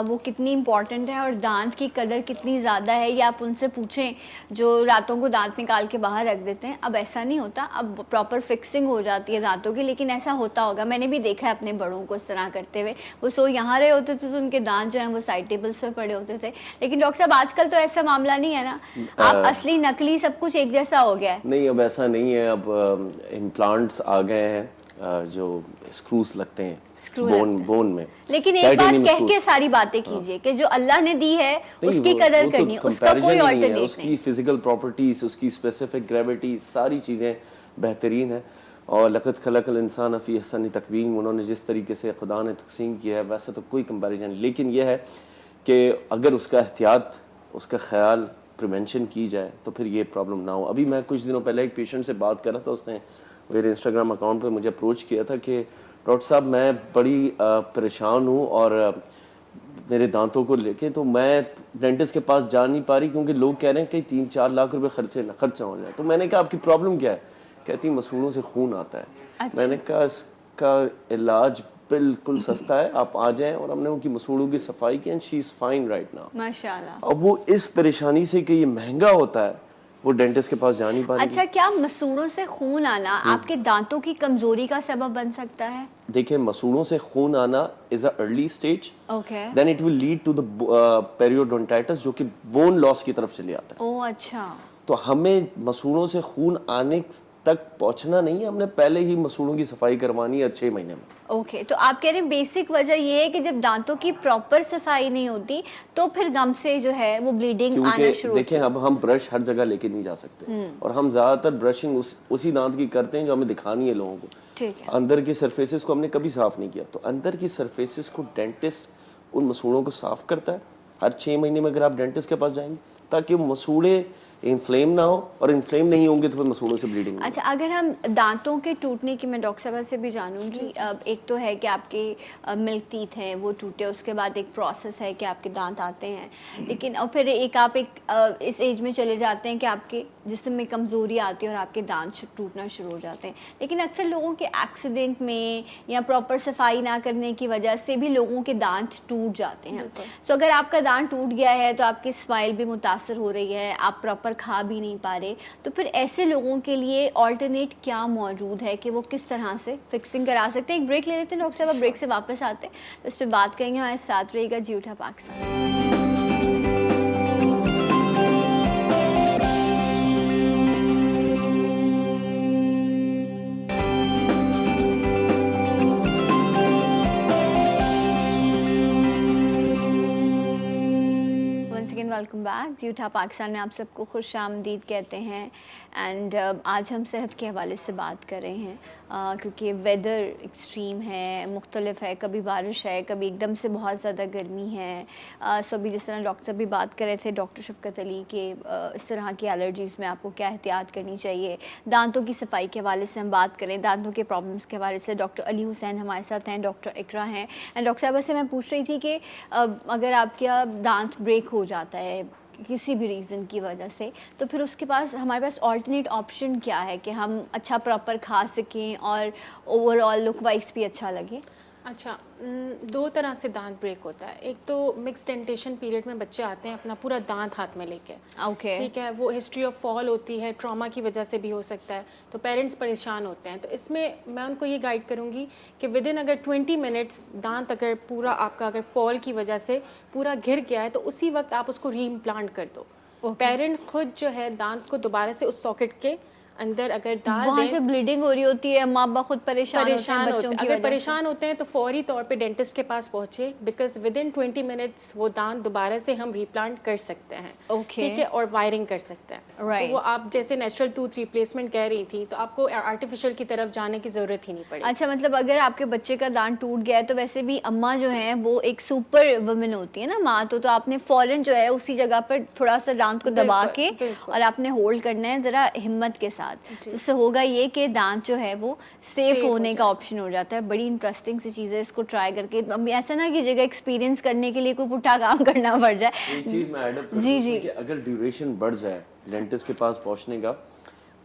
वो कितनी इम्पॉर्टेंट है और दांत की कदर कितनी ज़्यादा है, ये आप उनसे पूछें जो रातों को दांत निकाल के बाहर रख देते हैं। अब ऐसा नहीं होता, अब प्रॉपर फिक्सिंग हो जाती है दांतों की, लेकिन ऐसा होता होगा, मैंने भी देखा है अपने बड़ों को इस तरह करते हुए। वो सो यहाँ रहे होते थे तो उनके दांत जो हैं वो साइड टेबल्स पे पड़े होते थे। लेकिन डॉक्टर साहब आजकल तो ऐसा मामला नहीं है ना, आप असली नकली सब कुछ एक जैसा हो गया है। नहीं, अब ऐसा नहीं है। अब इम्प्लांट्स आ गए हैं जो स्क्रूज लगते हैं बोन में। लेकिन एक बात कह के सारी बातें कीजिए कि जो अल्लाह ने दी है उसकी कदर करनी है, उसका कोई ऑल्टरनेट नहीं। उसकी फिजिकल प्रॉपर्टीज, उसकी स्पेसिफिक ग्रेविटी, सारी चीज़ें बेहतरीन है। और लक़द खलक़ल इंसान फ़ी अहसन तक़वीम, उन्होंने जिस तरीके से खुदा ने तक़सीम किया है वैसे तो कोई कंपैरिजन। लेकिन यह है कि अगर उसका एहतियात, उसका ख्याल, प्रिवेंशन की जाए तो फिर ये प्रॉब्लम ना हो। अभी मैं कुछ दिनों पहले एक पेशेंट से बात कर रहा था, उसने मेरे इंस्टाग्राम अकाउंट पे मुझे अप्रोच किया था कि डॉक्टर साहब मैं बड़ी परेशान हूँ और मेरे दांतों को लेके, तो मैं डेंटिस्ट के पास जा नहीं पा रही क्योंकि लोग कह रहे हैं कि 3-4 लाख रुपए खर्चा हो जाए। तो मैंने कहा आपकी प्रॉब्लम क्या है? कहती मसूड़ों से खून आता है। अच्छा। मैंने कहा इसका इलाज बिल्कुल सस्ता है, आप आ जाएं। और हमने उनकी मसूड़ों की सफाई की and she is fine right now माशाल्लाह। अब वो इस परेशानी से कि ये महंगा होता है, वो डेंटिस्ट के पास जा नहीं पा रही। अच्छा, क्या मसूड़ों से खून आना आपके दांतों की कमजोरी का सबब बन सकता है? देखिए, मसूड़ों से खून आना is a early stage, okay. Then it will lead to the periodontitis, जो कि बोन लॉस की तरफ चले आता है। ओह अच्छा। तो हमें मसूड़ों से खून आने तक पहुंचना नहीं है, हमने पहले ही मसूड़ों की सफाई करवानी है 6 महीने में। ओके, तो आप कह रहे हैं बेसिक वजह ये है कि जब दांतों की प्रॉपर सफाई नहीं होती तो फिर गम से जो है वो ब्लीडिंग आना क्योंकि शुरू देखें अब हम ब्रश हर जगह लेके नहीं जा सकते और हम ज्यादातर ब्रशिंग उसी दांत की करते हैं जो हमें दिखानी है लोगों को। ठीक है। अंदर की सरफेसेस को हमने कभी साफ नहीं किया, तो अंदर की सरफेसेस को डेंटिस्ट उन मसूड़ों को साफ करता है हर 6 महीने में। अगर आप डेंटिस्ट के पास जाएंगे ताकि वो मसूड़े इन्फ्लेम ना हो, और इन्फ्लेम नहीं होंगे तो फिर मसूड़ों से ब्लीडिंग होगी। अच्छा, अगर हम दांतों के टूटने की मैं डॉक्टर साहब से भी जानूंगी। एक तो है कि आपके मिल्क टीथ हैं वो टूटे, उसके बाद एक प्रोसेस है कि आपके दांत आते हैं, लेकिन और फिर आप इस एज में चले जाते हैं कि आपके जिस्म में कमज़ोरी आती है और आपके दांत टूटना शुरू हो जाते हैं। लेकिन अक्सर लोगों के एक्सीडेंट में या प्रॉपर सफाई ना करने की वजह से भी लोगों के दांत टूट जाते हैं। सो अगर आपका दांत टूट गया है तो आपकी स्माइल भी मुतासर हो रही है, आप प्रॉपर खा भी नहीं पा रहे, तो फिर ऐसे लोगों के लिए ऑल्टरनेट क्या मौजूद है कि वो किस तरह से फिक्सिंग करा सकते हैं। एक ब्रेक ले लेते हैं डॉक्टर साहब, ब्रेक से वापस आते हैं तो इस पर बात करेंगे। हमारे साथ रहेगा जी उठा पाकिस्तान। Welcome back. जी उठा पाकिस्तान में आप सबको खुश आमदीद कहते हैं। एंड आज हम सेहत के हवाले से बात कर रहे हैं क्योंकि वेदर एक्सट्रीम है, मुख्तलिफ है, कभी बारिश है, कभी एकदम से बहुत ज़्यादा गर्मी है। सो अभी जिस तरह डॉक्टर साहब भी बात कर रहे थे, डॉक्टर शफकत अली के इस तरह की एलर्जीज़ में आपको क्या एहतियात करनी चाहिए। दांतों की सफाई के हवाले से हम बात करें, दांतों के प्रॉब्लम्स के हवाले से डॉक्टर अली हुसैन हमारे साथ हैं, डॉक्टर इकरा हैं। एंड डॉक्टर साहब से मैं पूछ रही थी कि अगर आपका दांत ब्रेक हो जाता है किसी भी रीज़न की वजह से, तो फिर उसके पास हमारे पास ऑल्टरनेट ऑप्शन क्या है कि हम अच्छा प्रॉपर खा सकें और ओवरऑल लुक वाइज भी अच्छा लगे। अच्छा, 2 तरह से दांत ब्रेक होता है। एक तो मिक्स डेंटेशन पीरियड में बच्चे आते हैं अपना पूरा दांत हाथ में लेके, ओके ठीक है, वो हिस्ट्री ऑफ फॉल होती है, ट्रॉमा की वजह से भी हो सकता है, तो पेरेंट्स परेशान होते हैं। तो इसमें मैं उनको ये गाइड करूँगी कि विद इन अगर 20 मिनट्स दांत अगर पूरा आपका अगर फॉल की वजह से पूरा घिर गया है तो उसी वक्त आप उसको रीइम्प्लांट कर दो। पेरेंट खुद जो है दांत को दोबारा से उस सॉकेट के अंदर अगर डाल दें, वहाँ से ब्लीडिंग हो रही होती है, माँ बाप खुद परेशान होते हैं बच्चों की अगर परेशान होते हैं तो फौरी तौर पे डेंटिस्ट के पास पहुँचे, बिकॉज विद इन 20 मिनट्स वो दांत दोबारा से हम रीप्लांट कर सकते हैं। ठीक है, और वायरिंग कर सकते हैं। तो वो आप जैसे नेचुरल टूथ रिप्लेसमेंट कह रही थी, तो आपको आर्टिफिशियल की तरफ जाने की ज़रूरत ही नहीं पड़ी। अच्छा, मतलब अगर आपके बच्चे का दांत टूट गया है तो वैसे भी अम्मा जो है वो एक सुपर वुमेन होती है ना, माँ, तो आपने फ़ौरन जो है उसी जगह पर थोड़ा सा दांत को दबा के और आपने होल्ड करना है ज़रा हिम्मत के साथ, जिससे होगा ये कि दांत जो है वो सेफ होने का ऑप्शन हो जाता है। बड़ी इंटरेस्टिंग सी चीज़ है, इसको ट्राई करके ऐसा ना कीजिएगा एक्सपीरियंस करने के लिए कोई पुट्ठा काम करना पड़ जाए। एक चीज़ मैं ऐड अप कर जी जी, कि अगर ड्यूरेशन बढ़ जाए डेंटिस्ट के पास पहुंचने का,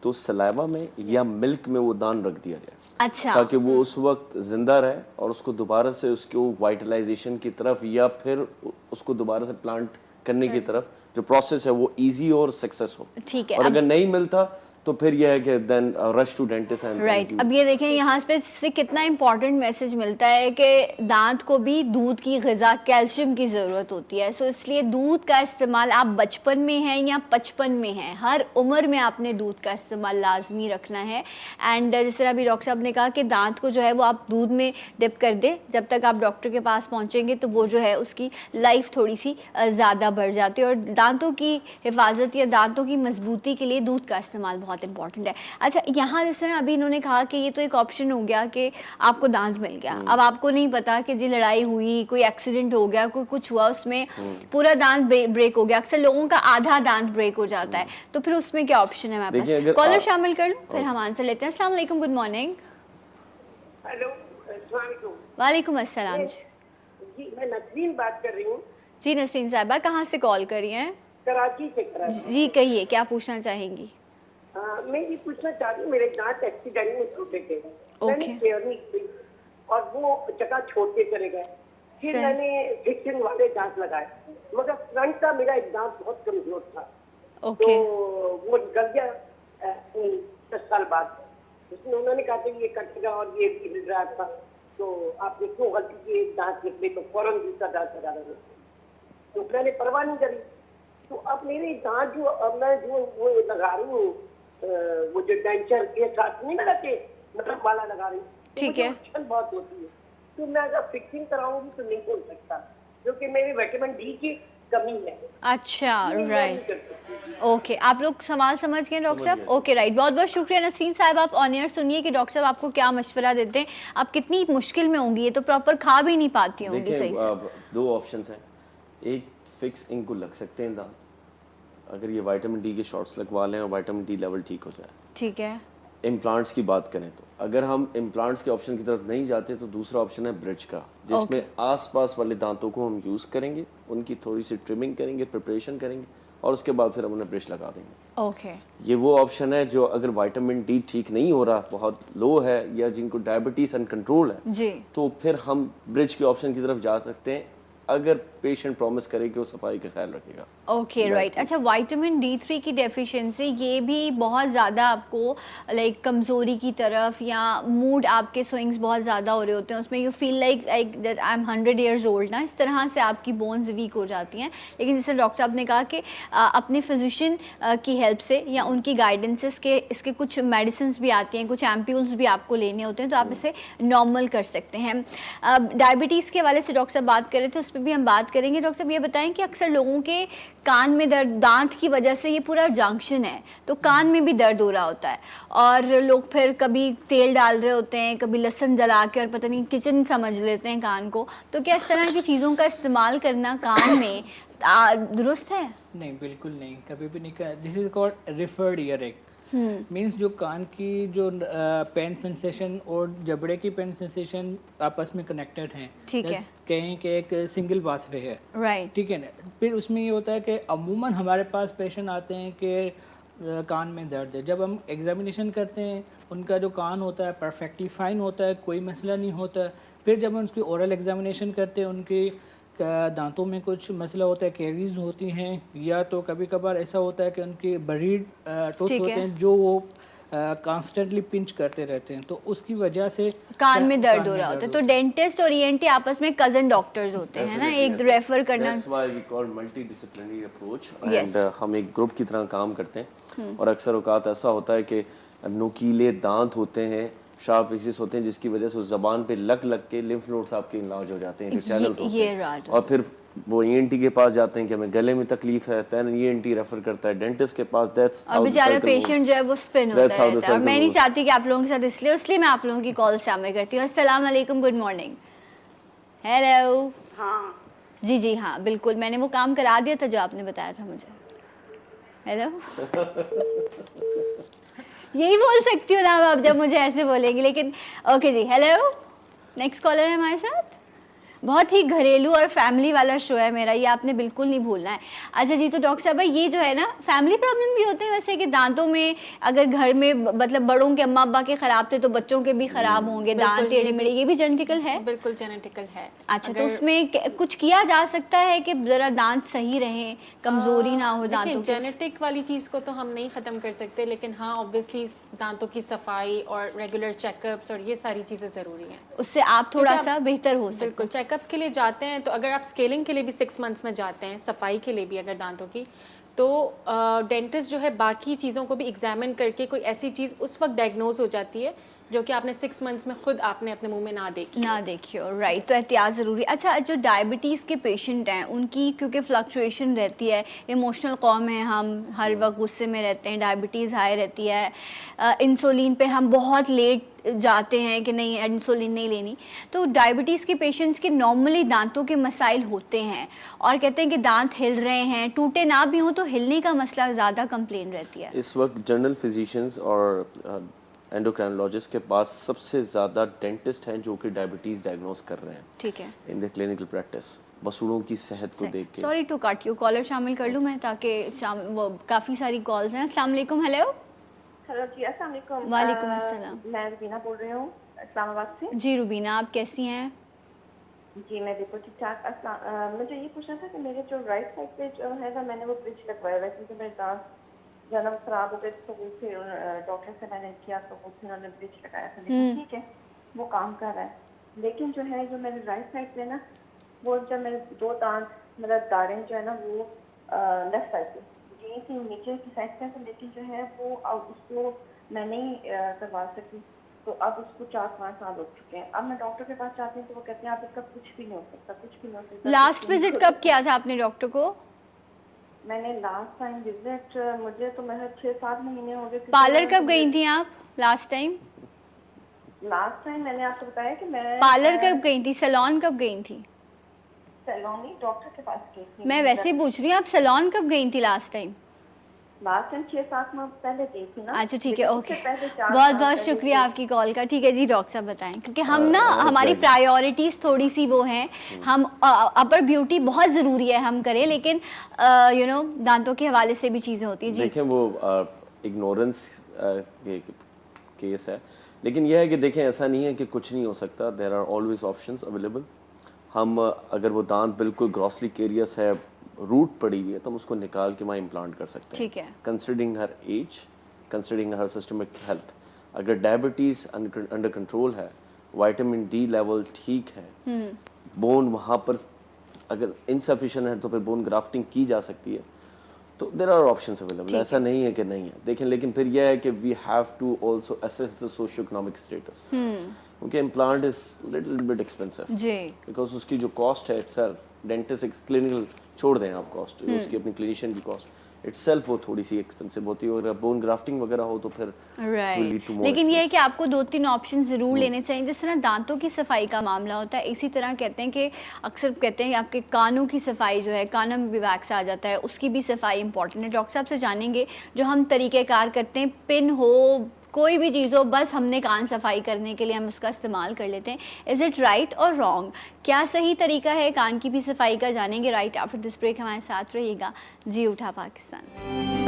तो सलाइवा में या मिल्क में वो दांत रख दिया जाए। अच्छा, ताकि वो उस वक्त जिंदा रहे और उसको दोबारा से उसको वाइटलाइजेशन की तरफ या फिर उसको दोबारा से प्लांट करने की तरफ जो प्रोसेस है वो इजी और सक्सेस हो। ठीक है। और अगर नहीं मिलता तो फिर यह है कि then rush to dentist and right. अब ये देखें यहाँ पे से कितना इंपॉर्टेंट मैसेज मिलता है कि दांत को भी दूध की ग़िज़ा कैल्शियम की ज़रूरत होती है। सो इसलिए दूध का इस्तेमाल आप बचपन में हैं या 55 में हैं, हर उम्र में आपने दूध का इस्तेमाल लाजमी रखना है। एंड जिस तरह अभी डॉक्टर साहब ने कहा कि दांत को जो है वो आप दूध में डिप कर दें, जब तक आप डॉक्टर के पास पहुँचेंगे तो वो जो है उसकी लाइफ थोड़ी सी ज़्यादा बढ़ जाती है। और दांतों की हिफाजत या दांतों की मजबूती के लिए दूध का इस्तेमाल बहुत इम्पॉर्टेंट है। अच्छा, यहाँ जिस तरह अभी इन्होंने कहा कि ये तो एक ऑप्शन हो गया कि आपको दांत मिल गया, अब आपको नहीं पता कि जी लड़ाई हुई, कोई एक्सीडेंट हो गया, कोई कुछ हुआ, उसमें पूरा दांत ब्रेक हो गया। अक्सर लोगों का आधा दांत ब्रेक हो जाता है, तो फिर उसमें क्या ऑप्शन है हमारे पास? कॉलर शामिल कर लूं, फिर हम आंसर लेते हैं। अस्सलाम वालेकुम, गुड मॉर्निंग। हेलो, अस्सलाम वालेकुम। वालेकुम अस्सलाम जी, मैं नसरीन बात कर रही हूँ। जी नसरीन साहिबा, कहाँ से कॉल करी हैं? कराची से। कराची। जी कहिए, क्या पूछना चाहेंगी? मैं ये पूछना चाहती हूँ, मेरे दांत एक्सीडेंट में टूटे थे, मैंने केयर नहीं की और वो जगह छोड़ते चले गए। फिर मैंने फिक्सिंग वाले दांत लगाए, मगर फ्रंट का मेरा एक दांत बहुत कमजोर था, तो वो निकल गया 10 साल बाद। उसमें उन्होंने कहा था ये कटेगा और ये बिगड़ रहा था, तो आपने क्यों गलती की, एक दांत निकले तो फौरन दूसरा दांत लगा रहे, तो मैंने परवाह नहीं करी। तो अब मेरे दांत जो अब मैं जो वो लगा रही हूँ वो जो डेंचर के साथ नहीं लगाते, मतलब वाला लगा रही हूँ, तो ठीक मुझे है। उलझन बहुत होती है। तो मैं अगर फिक्सिंग कराऊंगी तो नहीं हो सकता, क्योंकि मेरी विटामिन डी की कमी है। अच्छा, ये मैं राइट। नहीं कर सकती। ओके, आप लोग सवाल समझ गए डॉक्टर साहब? Okay, right. बहुत बहुत शुक्रिया नसरीन साहब, आप ऑन एयर सुनिए कि डॉक्टर साहब आपको क्या मशवरा देते हैं। आप कितनी मुश्किल में होंगी, ये तो प्रॉपर खा भी नहीं पाती होंगी देखिए सही से। दो ऑप्शंस हैं, एक फिक्स इनको लग सकते हैं दांत, अगर ये विटामिन डी के शॉट्स लगवा लें और विटामिन डी लेवल ठीक हो जाए। ठीक है। इम्प्लांट्स की बात करें तो अगर हम इम्प्लांट्स के ऑप्शन की तरफ नहीं जाते तो दूसरा ऑप्शन है ब्रिज का, जिसमें आसपास वाले दांतों को हम यूज़ करेंगे, उनकी थोड़ी सी ट्रिमिंग करेंगे, प्रिपरेशन करेंगे और उसके बाद फिर हम उन्हें ब्रिज लगा देंगे। ओके, ये वो ऑप्शन है जो अगर विटामिन डी ठीक नहीं हो रहा, बहुत लो है, या जिनको डायबिटीज़ अनकंट्रोल है, जी। तो फिर हम ब्रिज के ऑप्शन की तरफ जा सकते हैं, अगर पेशेंट प्रॉमिस करे कि वो सफाई का ख्याल रखेगा। Okay, right. अच्छा, विटामिन D3 की डेफिशिएंसी ये भी बहुत ज़्यादा आपको लाइक कमज़ोरी की तरफ, या मूड आपके स्विंग्स बहुत ज़्यादा हो रहे होते हैं, उसमें you feel like that I am 100 years old ना, इस तरह से आपकी बोन्स वीक हो जाती हैं। लेकिन जैसे डॉक्टर साहब ने कहा कि अपने फिजिशियन की हेल्प से या उनकी गाइडेंसेस के इसके कुछ मेडिसिन भी आती हैं, कुछ एम्प्यूल्स भी आपको लेने होते हैं, तो आप इसे नॉर्मल कर सकते हैं। डायबिटीज़ के हवाले से डॉक्टर साहब बात कर रहे थे, उस पर भी हम बात करेंगे। डॉक्टर साहब ये बताएं कि अक्सर लोगों के कान में दर्द, दांत की वजह से, ये पूरा जंक्शन है तो कान में भी दर्द हो रहा होता है, और लोग फिर कभी तेल डाल रहे होते हैं, कभी लहसुन जला के, और पता नहीं किचन समझ लेते हैं कान को। तो क्या इस तरह की चीज़ों का इस्तेमाल करना कान में दुरुस्त है? नहीं, बिल्कुल नहीं, कभी भी नहीं कर। This is called referred earring. Means जो कान की जो पेन सेंसेशन और जबड़े की पेन सेंसेशन आपस में कनेक्टेड हैं। ठीक है। कहें कि एक सिंगल पाथवे है, राइट। ठीक है ना। फिर उसमें ये होता है कि अमूमन हमारे पास पेशेंट आते हैं कि कान में दर्द है, जब हम एग्जामिनेशन करते हैं उनका जो कान होता है परफेक्टली फाइन होता है, कोई मसला नहीं होता। फिर जब हम उसकी ओरल एग्जामिनेशन करते हैं, उनकी दांतों में कुछ मसला होता है, कैरीज होती हैं, या तो कभी कभार ऐसा होता है कि उनके बरीड टूथ ठीक होते है। हैं जो वो कॉन्स्टेंटली पिंच करते रहते हैं, तो उसकी वजह से कान में दर्द कान हो में रहा दर्द होता है। तो डेंटिस्ट और ईएनटी आपस में कजन डॉक्टर्स होते हैं ना, एक रेफर करना। That's why we call multidisciplinary approach Yes. and हम एक ग्रुप की तरह काम करते हैं। और अक्सर औकात ऐसा होता है कि नुकीले दांत होते हैं, शार्प पीसेस होते हैं, जिसकी वजह से उस जबान पे लग लग के लिम्फ नोड्स आपके इनलार्ज हो जाते हैं, जो चैनल्स होते ये हैं, right और फिर वो ईएनटी के पास जाते हैं कि हमें गले में तकलीफ है, देन ईएनटी रेफर करता है डेंटिस्ट के पास। दैट्स और बेचारा पेशेंट जो है वो स्पिन होता That's how the रहता है, और cycle मैं नहीं goes. चाहती कि आप लोगों के साथ इसलिए मैं आप लोगों की कॉल शामिल करती हूँ। अस्सलाम वालेकुम, गुड मॉर्निंग। हेलो। हाँ जी जी हाँ, बिल्कुल, मैंने वो काम करा दिया था जो आपने बताया था मुझे। हेलो। यही बोल सकती हूँ ना आप जब मुझे ऐसे बोलेंगे, लेकिन ओके जी। हेलो, नेक्स्ट कॉलर है हमारे साथ। बहुत ही घरेलू और फैमिली वाला शो है मेरा, ये आपने बिल्कुल नहीं भूलना है। अच्छा जी, तो डॉक्टर साहब भाई, ये जो है ना फैमिली प्रॉब्लम भी होते हैं वैसे, कि दांतों में अगर घर में मतलब बड़ों के अम्मा अब्बा के खराब थे तो बच्चों के भी खराब होंगे, दांत टेढ़े मेढ़े, ये भी जेनेटिकल है? बिल्कुल जेनेटिकल है। अच्छा, तो उसमें कुछ किया जा सकता है कि जरा दांत सही रहें, कमजोरी ना हो दांतों की? जेनेटिक वाली चीज़ को तो हम नहीं ख़त्म कर सकते, लेकिन हाँ ऑब्वियसली दांतों की सफाई और रेगुलर चेकअप्स और ये सारी चीज़ें ज़रूरी हैं। उससे आप थोड़ा सा बेहतर हो सकते बिल्कुल, चेकअप्स के लिए जाते हैं तो अगर आप स्केलिंग के लिए भी 6 मंथ्स में जाते हैं, सफाई के लिए भी अगर दांतों की, तो डेंटिस्ट जो है बाकी चीज़ों को भी एग्जामिन करके कोई ऐसी चीज़ उस वक्त डायग्नोज हो जाती है जो कि आपने 6 मंथ्स में खुद आपने अपने मुंह में ना देखी हो। राइट, तो एहतियात ज़रूरी। अच्छा, जो डायबिटीज़ के पेशेंट हैं उनकी क्योंकि फ्लक्चुएशन रहती है, इमोशनल कौम है, हम हर वक्त गुस्से में रहते हैं, डायबिटीज़ हाई रहती है, इंसुलिन पे हम बहुत लेट जाते हैं कि नहीं इंसुलिन नहीं लेनी, तो डायबिटीज़ के पेशेंट्स के नॉर्मली दांतों के मसाइल होते हैं और कहते हैं कि दांत हिल रहे हैं, टूटे ना भी हों तो हिलने का मसला ज़्यादा कंप्लेन रहती है। इस वक्त जनरल फिजिशियंस और एंडोक्राइनोलॉजिस्ट के पास सबसे ज़्यादा डेंटिस्ट हैं जो कि डायबिटीज़ डायग्नोज कर रहे हैं। ठीक है, इन द क्लिनिकल प्रैक्टिस, मसूड़ों की सेहत को देख के। Sorry to cut you, caller शामिल कर लूँ मैं ताकि काफ़ी सारी कॉल्स हैं। अस्सलाम वालेकुम। हेलो। हेलो जी, अस्सलाम वालेकुम। वालेकुम अस्सलाम। मैं रुबीना बोल रही हूँ इस्लामाबाद से। जी रुबीना, आप कैसी हैं? जी मैं बिल्कुल ठीक ठाक। मुझे ये पूछना था कि मेरे जो राइट साइड पे जो है ना, मैंने वो ब्रिज लगवाया हुआ है क्योंकि मेरे दांत जन्म खराब हो गए, तो वो फिर डॉक्टर से मैंने किया तो वो फिर उन्होंने ब्रिज लगाया था। लेकिन ठीक है, वो काम कर रहा है, लेकिन जो है जो मेरे राइट साइड पे ना, वो जब मेरे 2 दांत मतलब दाढ़ें जो है ना वो लेफ्ट साइड पे चाहिए थी नीचे की साइड का, तो लेकिन जो है वो अब उसको मैं नहीं करवा सकी। तो अब उसको 4-5 साल हो चुके हैं। अब मैं डॉक्टर के पास जाती हूँ तो वो कहते हैं आप इसका कुछ भी नहीं हो सकता, कुछ भी नहीं हो सकता। लास्ट विजिट कब किया था आपने डॉक्टर को? मैंने लास्ट टाइम विजिट मुझे तो मैं 6-7 महीने हो गए। पार्लर कब गई थी आप लास्ट टाइम? लास्ट टाइम मैंने आपको बताया कि मैं पार्लर कब गई थी, सैलून कब गई थी? सैलून डॉक्टर के पास गई थी। मैं वैसे ही पूछ रही हूँ, आप सैलून कब गई थी लास्ट टाइम? लास्ट टाइम 6-7 माह पहले गई थी ना। अच्छा ठीक है, लेकिन ओके। उससे पहले 4 बहुत साल बहुत पहले शुक्रिया गई। आपकी कॉल का। ठीक है जी, डॉक्टर साहब बताएं, क्योंकि हम ना हमारी exactly. प्रायोरिटीज थोड़ी सी वो हैं। हम अपर ब्यूटी बहुत ज़रूरी है हम करें, लेकिन यू नो दांतों के हवाले से भी चीज़ें होती हैं जी। देखें वो इग्नोरेंस केस है, लेकिन यह है कि देखें ऐसा नहीं है कि कुछ नहीं हो सकता। There are always options available. हम अगर वो दांत बिल्कुल ग्रॉसली केरियस है, रूट पड़ी हुई है, तो हम उसको निकाल के वहाँ इम्प्लांट कर सकते हैं। ठीक है। कंसिडरिंग हर एज, कंसिडरिंग हर सिस्टमिक हेल्थ। अगर डायबिटीज़ अंडर कंट्रोल है, विटामिन डी लेवल ठीक है, बोन वहाँ पर अगर इनसफिशिएंट है तो फिर बोन ग्राफ्टिंग की जा सकती है। तो देयर आर ऑप्शंस अवेलेबल, ऐसा नहीं है कि नहीं है। देखें, लेकिन फिर यह है कि we have to also assess the socio economic status, क्योंकि implant is little bit expensive जी। बिकॉज उसकी जो कॉस्ट है इटसेल्फ, डेंटिस्ट क्लिनिकल छोड़ दें आप कॉस्ट, उसकी अपनी क्लिनिशियन की कॉस्ट इटसेल्फ वो थोड़ी सी एक्सपेंसिव होती है। और बोन ग्राफ्टिंग वगैरह हो तो फिर राइट। लेकिन ये है कि आपको 2-3 ऑप्शन ज़रूर लेने चाहिए। जिस तरह दांतों की सफाई का मामला होता है, इसी तरह कहते हैं कि अक्सर कहते हैं कि आपके कानों की सफाई जो है, कानों में भी वैक्स आ जाता है, उसकी भी सफाई इंपॉर्टेंट है। डॉक्टर साहब से जानेंगे जो हम तरीक़ेकार करते हैं, पिन हो कोई भी चीज़ हो, बस हमने कान सफाई करने के लिए हम उसका इस्तेमाल कर लेते हैं। इज़ इट राइट और रॉन्ग? क्या सही तरीका है कान की भी सफाई का? जानेंगे राइट आफ्टर दिस ब्रेक। हमारे साथ रहिएगा। जी उठा Pakistan.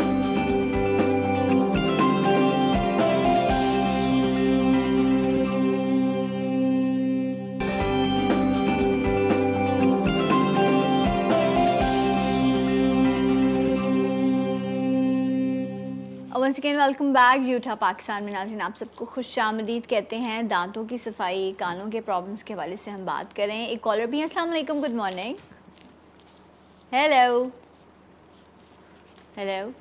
Once again welcome back. जी उठा पाकिस्तान में नाज़रीन आप सबको खुशामदीद कहते हैं। दांतों की सफाई, कानों के प्रॉब्लम्स के हवाले से हम बात करें। एक कॉलर भी है। अस्सलाम वालेकुम, good morning. Hello hello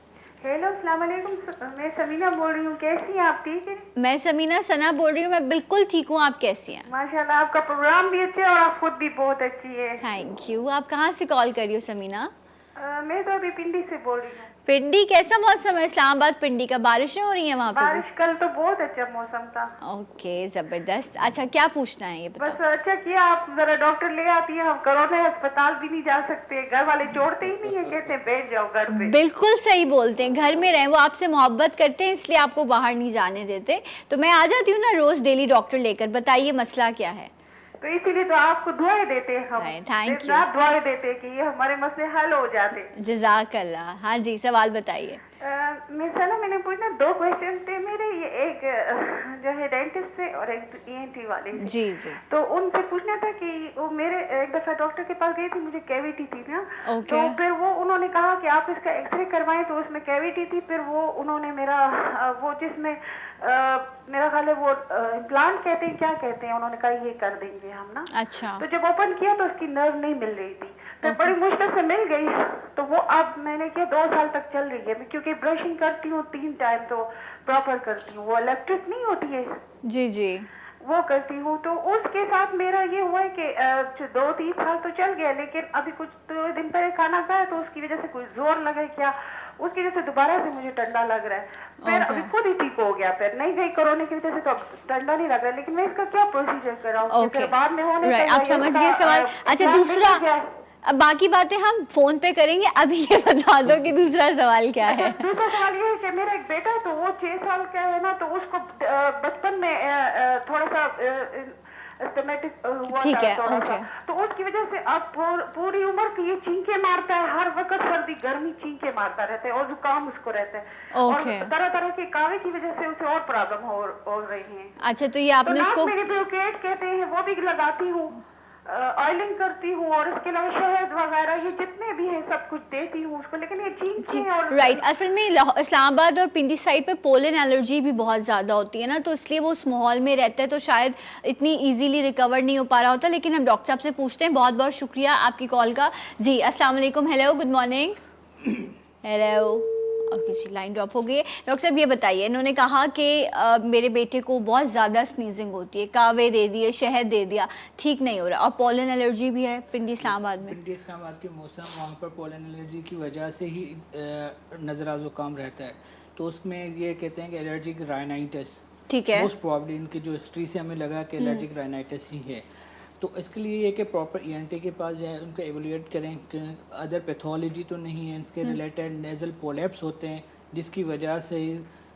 hello, अस्सलाम वालेकुम। मैं समीना बोल रही हूँ, कैसी हैं आप? ठीक है। मैं समीना सना बोल रही हूँ। मैं बिल्कुल ठीक हूँ, आप कैसी हैं? माशाल्लाह, आपका प्रोग्राम भी अच्छा है और आप खुद भी बहुत अच्छी है। Thank you. आप कहाँ से कॉल कर रही हो समीना? मैं तो अभी पिंडी से बोल रही हूँ। पिंडी कैसा मौसम है इस्लामाबाद पिंडी का? बारिशें हो रही हैं वहाँ पे? बारिश कल तो बहुत अच्छा मौसम था। ओके, ज़बरदस्त। अच्छा क्या पूछना है ये बताओ। बस अच्छा किया आप जरा डॉक्टर ले आती है। हम कोरोना अस्पताल भी नहीं जा सकते, घर वाले छोड़ते ही नहीं है, कहते हैं बैठ जाओ घर पे। बिल्कुल सही बोलते हैं, घर में रहें। वो आपसे मोहब्बत करते हैं इसलिए आपको बाहर नहीं जाने देते। तो मैं आ जाती हूँ ना रोज डेली डॉक्टर लेकर। बताइए मसला क्या है? तो इसीलिए तो आपको दुआएं देते हैं हम। Thank you. आप दुआएं देते हैं कि ये हमारे मसले हल हो जाते। जज़ाकल्लाह। हाँ जी, सवाल बताइए। मैंने पूछना 2 क्वेश्चन थे मेरे। ये एक जो है डेंटिस्ट से और एक ENT वाले से। जी जी। तो उनसे पूछना था कि वो मेरे एक दफा डॉक्टर के पास गई थी, मुझे कैविटी थी ना। तो फिर वो उन्होंने कहा कि आप इसका एक्सरे करवाएं, तो उसमें कैविटी थी। फिर वो उन्होंने मेरा वो जिसमें मेरा ख्याल है वो इम्प्लांट कहते हैं, क्या कहते हैं, उन्होंने कहा ये कर देंगे हम ना। अच्छा। तो जब ओपन किया तो उसकी नर्व नहीं मिल रही थी, फिर बड़ी मुश्किल से मिल गई। तो वो अब मैंने किया 2 साल तक चल रही है, क्योंकि ब्रशिंग करती हूँ 3 टाइम तो प्रॉपर करती हूँ। वो इलेक्ट्रिक नहीं होती है जी जी, वो करती हूँ। तो उसके साथ मेरा ये हुआ है कि 2-3 साल तो चल गया, लेकिन अभी कुछ 2 दिन पहले खाना खाया तो उसकी वजह से कोई जोर लगे क्या, उसकी वजह से दोबारा से मुझे ठंडा लग रहा है। फिर अभी खुद ही ठीक हो गया, फिर नहीं गई कोरोना की वजह से तो अब ठंडा नहीं लग रहा है। लेकिन मैं इसका क्या प्रोसीजर कराऊँ? फिर बाद में होने राइट, आप समझ गए सवाल। अच्छा दूसरा, अब बाकी बातें हम फोन पे करेंगे, अभी ये बता दो कि दूसरा सवाल क्या है? दूसरा सवाल ये है कि मेरा एक बेटा है, तो वो 6 साल का है ना, तो उसको बचपन में थोड़ा सा एस्थमेटिक हुआ ठीक था है, थोड़ा ओके। सा, तो उसकी वजह से अब पूरी उम्र की ये छींके मारता है, हर वक्त सर्दी गर्मी छींके मारता रहता है और जुकाम उसको रहता है। ओके। और तरह तरह के कावे की वजह से उसे और प्रॉब्लम हो रही है। अच्छा, तो ये आपने तो उसको मेरी ब्रोकेट कहते हैं वो भी लगाती हूँ, ऑयलिंग करती हूँ, और इसके अलावा शहद वगैरह ये जितने भी है सब कुछ देती हूँ उसको, लेकिन ये छींके और राइट। असल में इस्लामाबाद और पिंडी साइड पे पोलन एलर्जी भी बहुत ज़्यादा होती है ना, तो इसलिए वो उस माहौल में रहता है, तो शायद इतनी इजीली रिकवर नहीं हो पा रहा होता। लेकिन हम डॉक्टर साहब से पूछते हैं। बहुत बहुत शुक्रिया आपकी कॉल का। जी अस्सलाम वालेकुम। Hello, good morning. Hello. Okay जी, लाइन ड्रॉप हो गई है। डॉक्टर साहब ये बताइए, इन्होंने कहा कि मेरे बेटे को बहुत ज़्यादा स्नीजिंग होती है, कावे दे दिए, शहद दे दिया, ठीक नहीं हो रहा, और पोलन एलर्जी भी है पिंडी इस्लामाबाद में। पिंडी इस्लामाबाद के मौसम, वहाँ पर पोलन एलर्जी की वजह से ही नज़रा ज़ुकाम रहता है, तो उसमें ये कहते हैं कि एलर्जिक राइनाइटिस, ठीक है, मोस्ट प्रॉब्ली इनकी जो हिस्ट्री से हमें लगा कि एलर्जिक राइनाइटिस ही है। तो इसके लिए ये कि प्रॉपर ईएनटी के पास जाए, उनको एवेलुएट करें कि अदर पैथोलॉजी तो नहीं है, इसके रिलेटेड नेज़ल पोलैप्स होते हैं जिसकी वजह से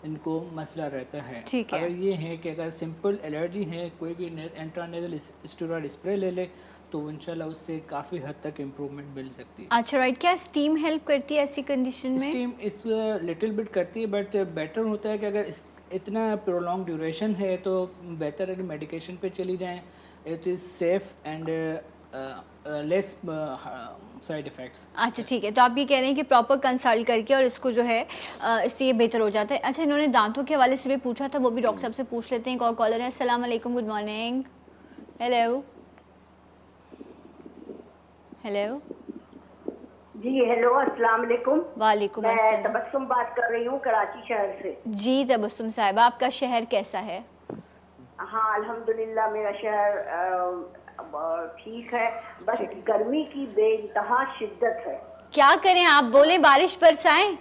इनको मसला रहता है। ठीक है। अगर ये है कि अगर सिंपल एलर्जी है, कोई भी इंट्रानेजल स्टेरॉइड स्प्रे ले ले तो इंशाल्लाह उससे काफ़ी हद तक इम्प्रूवमेंट मिल सकती है। अच्छा राइट, क्या स्टीम हेल्प करती है ऐसी कंडीशन में? स्टीम इस लिटिल बिट करती है, बट बेटर होता है कि अगर इतना प्रोलॉन्ग ड्यूरेशन है तो बेहतर है कि मेडिकेशन पे चली जाएं। It is safe and less side effects. अच्छा ठीक है, तो आप ये कह रहे हैं कि प्रॉपर कंसल्ट करके और इसको जो है इससे ये बेहतर हो जाता है। अच्छा, इन्होंने दांतों के हवाले से भी पूछा था, वो भी डॉक्टर साहब से पूछ लेते हैं। एक और कॉलर है। अस्सलाम वालेकुम, गुड मॉर्निंग। हेलो हेलो जी हेलो, अस्सलाम वालेकुम। वालेकुम मैं अस्सलाम। तबस्सुम बात कर रही हूँ कराची शहर से। जी तबस्सुम साहिबा, आपका शहर कैसा है? हाँ अल्हम्दुलिल्लाह, मेरा शहर ठीक है, बस गर्मी की बेइंतहा शिद्दत है। क्या करें, आप बोले बारिश बरसाएं,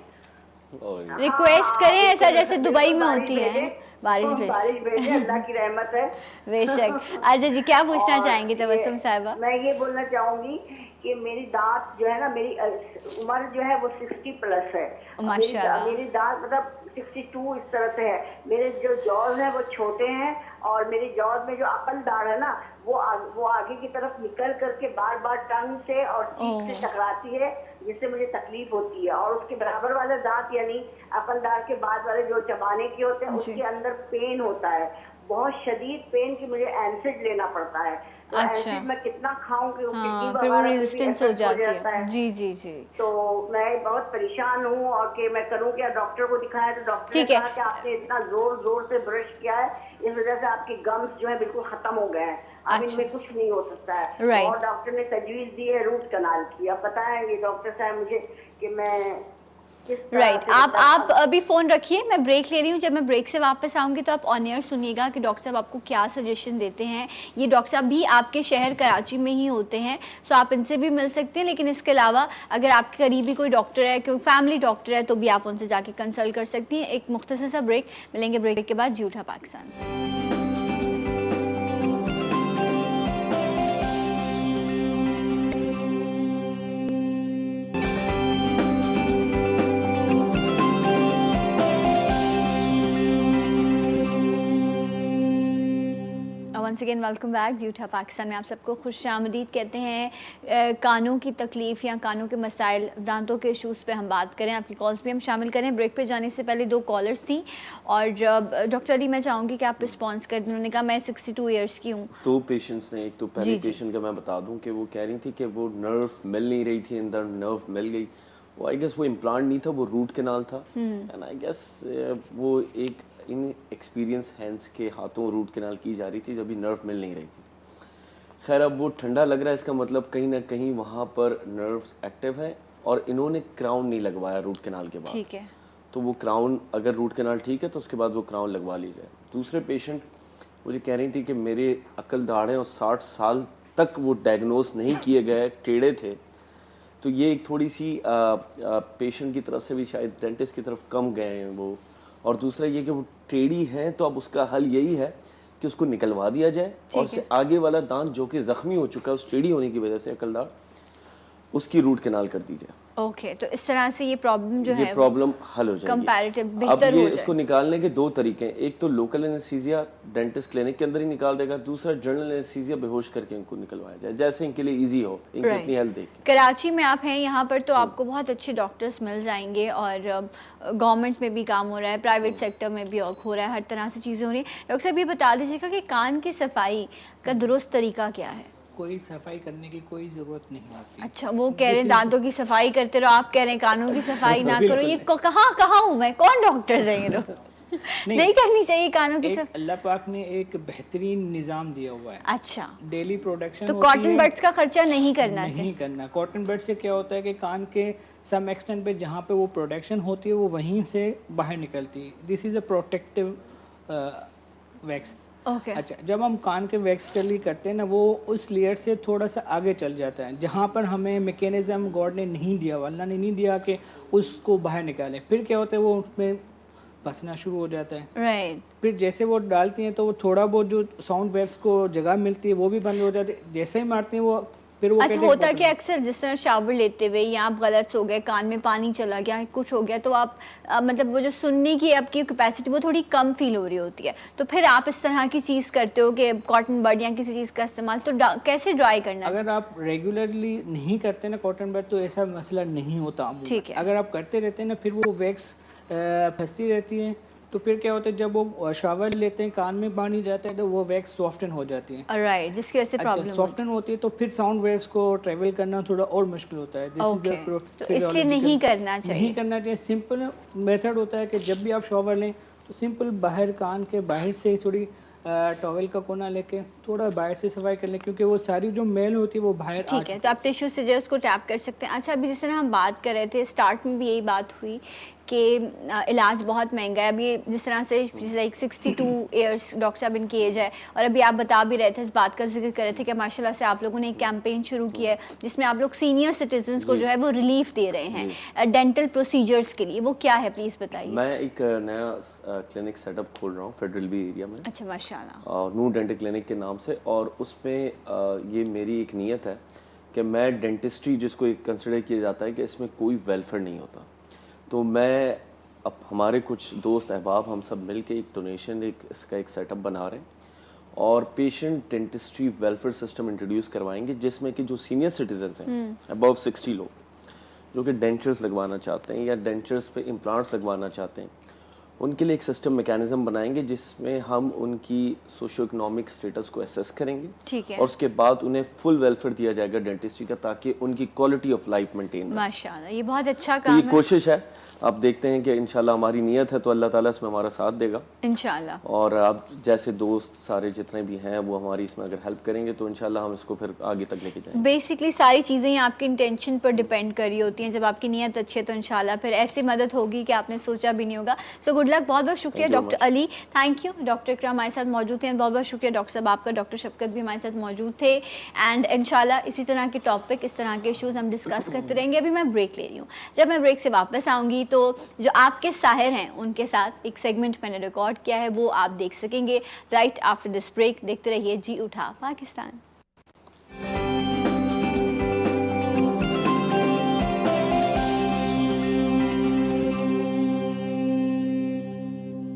रिक्वेस्ट करें ऐसा जैसे दुबई में होती है। बारिश भेजे, अल्लाह की रहमत है। बेशक। अच्छा जी, क्या पूछना चाहेंगे तबस्सुम साहिबा? मैं ये बोलना चाहूंगी कि मेरी दांत जो है ना, मेरी उम्र जो है वो 60 प्लस है। माशाल्लाह। मेरी दांत मतलब 62 इस तरह से है। मेरे जो जॉज हैं वो छोटे हैं, और मेरे जॉज में जो अकलदार है ना वो आगे की तरफ निकल करके बार बार टंग से और चीख से टकराती है, जिससे मुझे तकलीफ होती है। और उसके बराबर वाले दांत यानी अकलदार के बाद वाले जो चबाने के होते हैं उसके अंदर पेन होता है, बहुत शदीद पेन की मुझे एसिड लेना पड़ता है। तो अच्छा। एसिड मैं कितना खाऊं कि हाँ, फिर वो रेजिस्टेंस हो जाती है। जी जी जी। तो मैं बहुत परेशान हूँ, और कि मैं करूँ क्या, डॉक्टर को दिखाया तो डॉक्टर ने कहा कि आपने इतना जोर जोर से ब्रश किया है, इस वजह से आपके गम्स जो है बिल्कुल खत्म हो गए हैं, अब इनमें कुछ नहीं हो सकता है। और डॉक्टर ने तजवीज दी है रूट कनाल की। अब पता है ये डॉक्टर साहब मुझे कि मैं राइट आप अभी फ़ोन रखिए, मैं ब्रेक ले रही हूँ। जब मैं ब्रेक से वापस आऊँगी तो आप ऑन एयर सुनिएगा कि डॉक्टर साहब आपको क्या सजेशन देते हैं। ये डॉक्टर साहब भी आपके शहर कराची में ही होते हैं, सो आप इनसे भी मिल सकते हैं। लेकिन इसके अलावा अगर आपके करीबी कोई डॉक्टर है, कोई फैमिली डॉक्टर है, तो भी आप उनसे जाके कंसल्ट कर सकती हैं। एक मुख्तसर सा ब्रेक, मिलेंगे ब्रेक के बाद। जी उठा Pakistan. Once again welcome back. जी उठा पाकिस्तान में आप सबको खुशामदीद कहते हैं। कानों की तकलीफ़ या कानों के मसाइल, दांतों के इशूज़ पे हम बात करें, आपकी कॉल्स भी हम शामिल करें। ब्रेक पे जाने से पहले 2 कॉलर्स थी, और डॉक्टर अली मैं चाहूँगी कि आप रिस्पॉन्स करें। उन्होंने कहा मैं 62 ईयर्स की हूँ। 2 पेशेंट्स ने, एक तो पहले पेशेंट का मैं बता दूँ कि वो कह रही थी कि वो नर्व मिल नहीं रही थी, अंदर नर्व मिल गई। वो आई गेस वो इम्प्लांट नहीं था, वो रूट कैनाल था। एंड आई गेस वो एक इन एक्सपीरियंस हैंड्स के हाथों रूट कैनाल की जा रही थी जब भी नर्व मिल नहीं रही थी। खैर अब वो ठंडा लग रहा है, इसका मतलब कहीं ना कहीं वहाँ पर नर्व्स एक्टिव हैं, और इन्होंने क्राउन नहीं लगवाया रूट कैनाल के बाद। ठीक है, तो वो क्राउन, अगर रूट कैनाल ठीक है तो उसके बाद वो क्राउन लगवा ली जाए। दूसरे पेशेंट मुझे कह रही थी कि मेरे अक्ल दाढ़ हैं और 60 साल तक वो डायग्नोस नहीं किए गए, टेढ़े थे। तो ये एक थोड़ी सी पेशेंट की तरफ से भी शायद डेंटिस्ट की तरफ कम गए हैं वो। और दूसरा ये कि वो टेढ़ी है, तो अब उसका हल यही है कि उसको निकलवा दिया जाए, और उससे आगे वाला दांत जो कि जख्मी हो चुका है उस टेढ़ी होने की वजह से अकलदाड़, उसकी रूट कैनाल कर दी जाए। ओके, तो इस तरह से ये प्रॉब्लम जो है प्रॉब्लम हल हो जाएगी, कंपैरेटिव बेहतर अब हो ये जाए। इसको निकालने के 2 तरीके हैं। एक तो लोकल एनेस्थीसिया डेंटिस्ट क्लिनिक के अंदर ही निकाल देगा, दूसरा जनरल एनेस्थीसिया बेहोश करके इनको निकलवाया जाए, जैसे इनके लिए इजी हो, इनकी अपनी हेल्थ देख के। कराची में आप हैं, यहाँ पर तो आपको बहुत अच्छे डॉक्टर्स मिल जाएंगे, और गवर्नमेंट में भी काम हो रहा है, प्राइवेट सेक्टर में भी हो रहा है, हर तरह से चीज़ें हो रही हैं। डॉक्टर साहब ये बता दीजिएगा कि कान की सफाई का दुरुस्त तरीका क्या है? कोई सफाई करने की कोई ज़रूरत नहीं होती। अच्छा, वो कह रहे हैं दांतों की सफाई करते रहो, आप कह रहे हैं कानों की सफाई ना करो। ये कहाँ हूँ मैं, कौन डॉक्टर्स हैं ये लोग? नहीं करनी चाहिए कानों की एक अल्लाह पाक ने एक बेहतरीन निज़ाम दिया हुआ है। अच्छा, डेली प्रोडक्शन तो कॉटन बड्स का खर्चा नहीं करना चाहिए। नहीं करना। कॉटन बड से क्या होता है कि कान के सम एक्सटेंट पे जहाँ पे वो प्रोडक्शन होती है वो वहीं से बाहर निकलती है। This is a protective wax. Okay, अच्छा, जब हम कान के वैक्स कली करते हैं ना, वो उस लेयर से थोड़ा सा आगे चल जाता है, जहाँ पर हमें मैकेनिज्म गॉड ने नहीं दिया, अल्लाह ने नहीं दिया कि उसको बाहर निकालें। फिर क्या होता है, वो उसमें फंसना शुरू हो जाता है। राइट। फिर जैसे वो डालती हैं तो वो थोड़ा बहुत जो साउंड वेव्स को जगह मिलती है वो भी बंद हो जाती है। जैसे ही मारती हैं वो फिर वो अच्छा, कहते हैं होता है कि बटन। अक्सर जिस तरह शावर लेते हुए या आप गलत सो गए, कान में पानी चला गया, कुछ हो गया, तो आप मतलब वो जो सुनने की आपकी कैपेसिटी वो थोड़ी कम फील हो रही होती है, तो फिर आप इस तरह की चीज़ करते हो कि कॉटन बड या किसी चीज़ का इस्तेमाल, तो कैसे ड्राई करना चाहिए? अगर आप रेगुलरली नहीं करते ना कॉटन बड तो ऐसा मसला नहीं होता अमूमन। ठीक है। अगर आप करते रहते हैं ना, फिर वो वैक्स फंसती रहती है, तो फिर क्या होता है, जब वो शावर लेते हैं कान में पानी जाता है तो वो वैक्स सॉफ्टन हो जाती है। राइट, जिसकी वजह से अच्छा, प्रॉब्लम सॉफ्टन होती है तो फिर साउंड वेव्स को ट्रेवल करना थोड़ा और मुश्किल होता है। ओके, तो इसलिए नहीं करना चाहिए। नहीं करना चाहिए। सिंपल मेथड होता है कि जब भी आप शावर लें तो सिंपल बाहर कान के बाहर से थोड़ी टॉवल का कोना लेके थोड़ा बाहर से सफाई कर लें, क्योंकि वो सारी जो मेल होती है वो बाहर ठीक है, तो आप टिश्यू से जो है उसको टैप कर सकते हैं। अच्छा, अभी जिस तरह हम बात कर रहे थे, स्टार्ट में भी यही बात हुई कि इलाज बहुत महंगा है। अभी जिस तरह से लाइक 62 ईयर्स डॉक्टर साहब इनकी एज है, और अभी आप बता भी रहे थे, इस बात का जिक्र कर रहे थे कि माशाल्लाह से आप लोगों ने एक कैंपेन शुरू किया है जिसमें आप लोग सीनियर सिटीजन्स को जो है वो रिलीफ दे रहे हैं डेंटल प्रोसीजर्स के लिए। वो क्या है, प्लीज़ बताइए। मैं एक नया क्लिनिक सेटअप खोल रहा हूँ फेडरल बी एरिया में। अच्छा, माशाल्लाह। नू डेंटल क्लिनिक के नाम से, और उसमें ये मेरी एक नीयत है कि मैं डेंटिस्ट्री जिसको कंसिडर किया जाता है कि इसमें कोई वेलफेयर नहीं होता, तो मैं अब हमारे कुछ दोस्त अहबाब हम सब मिल के एक डोनेशन इसका एक सेटअप बना रहे हैं और patient dentistry welfare system introduce करवाएंगे, जिसमें कि जो सीनियर सिटीजन्स हैं अबव 60 लोग जो कि डेंचर्स लगवाना चाहते हैं या डेंचर्स पे इम्प्लांट्स लगवाना चाहते हैं, उनके लिए एक सिस्टम मैकेनिज्म बनाएंगे जिसमें हम उनकी सोशो इकोनॉमिक स्टेटस को असेस करेंगे। ठीक है। और उसके बाद उन्हें फुल वेलफेयर दिया जाएगा डेंटिस्ट्री का, ताकि उनकी क्वालिटी ऑफ लाइफ मेंटेन। माशाल्लाह, ये बहुत अच्छा तो काम ये है। कोशिश है, आप देखते हैं कि इंशाल्लाह हमारी नीयत है तो अल्लाह ताला इसमें हमारा साथ देगा इंशाल्लाह। और आप जैसे दोस्त सारे जितने भी हैं वो हमारी इसमें अगर हेल्प करेंगे तो इंशाल्लाह हम इसको फिर आगे तक लेके जाएंगे। बेसिकली सारी चीज़ें आपकी इंटेंशन पर डिपेंड कर रही होती हैं। जब आपकी नीयत अच्छी है तो इंशाल्लाह फिर ऐसी मदद होगी कि आपने सोचा भी नहीं होगा। सो गुड लक, बहुत बहुत शुक्रिया doctor Ali, thank you. Doctor इकराम हमारे साथ मौजूद थे, बहुत बहुत शुक्रिया डॉक्टर साहब आपका। डॉक्टर शफकत भी हमारे साथ मौजूद थे, एंड इंशाल्लाह इसी तरह के टॉपिक, इस तरह के इशूज़ हम डिस्कस करते रहेंगे। अभी मैं ब्रेक ले रही हूँ, जब मैं ब्रेक से वापस आऊँगी तो जो आपके साहिर हैं उनके साथ एक सेगमेंट मैंने रिकॉर्ड किया है, वो आप देख सकेंगे राइट आफ्टर दिस ब्रेक। देखते रहिए जी उठा पाकिस्तान।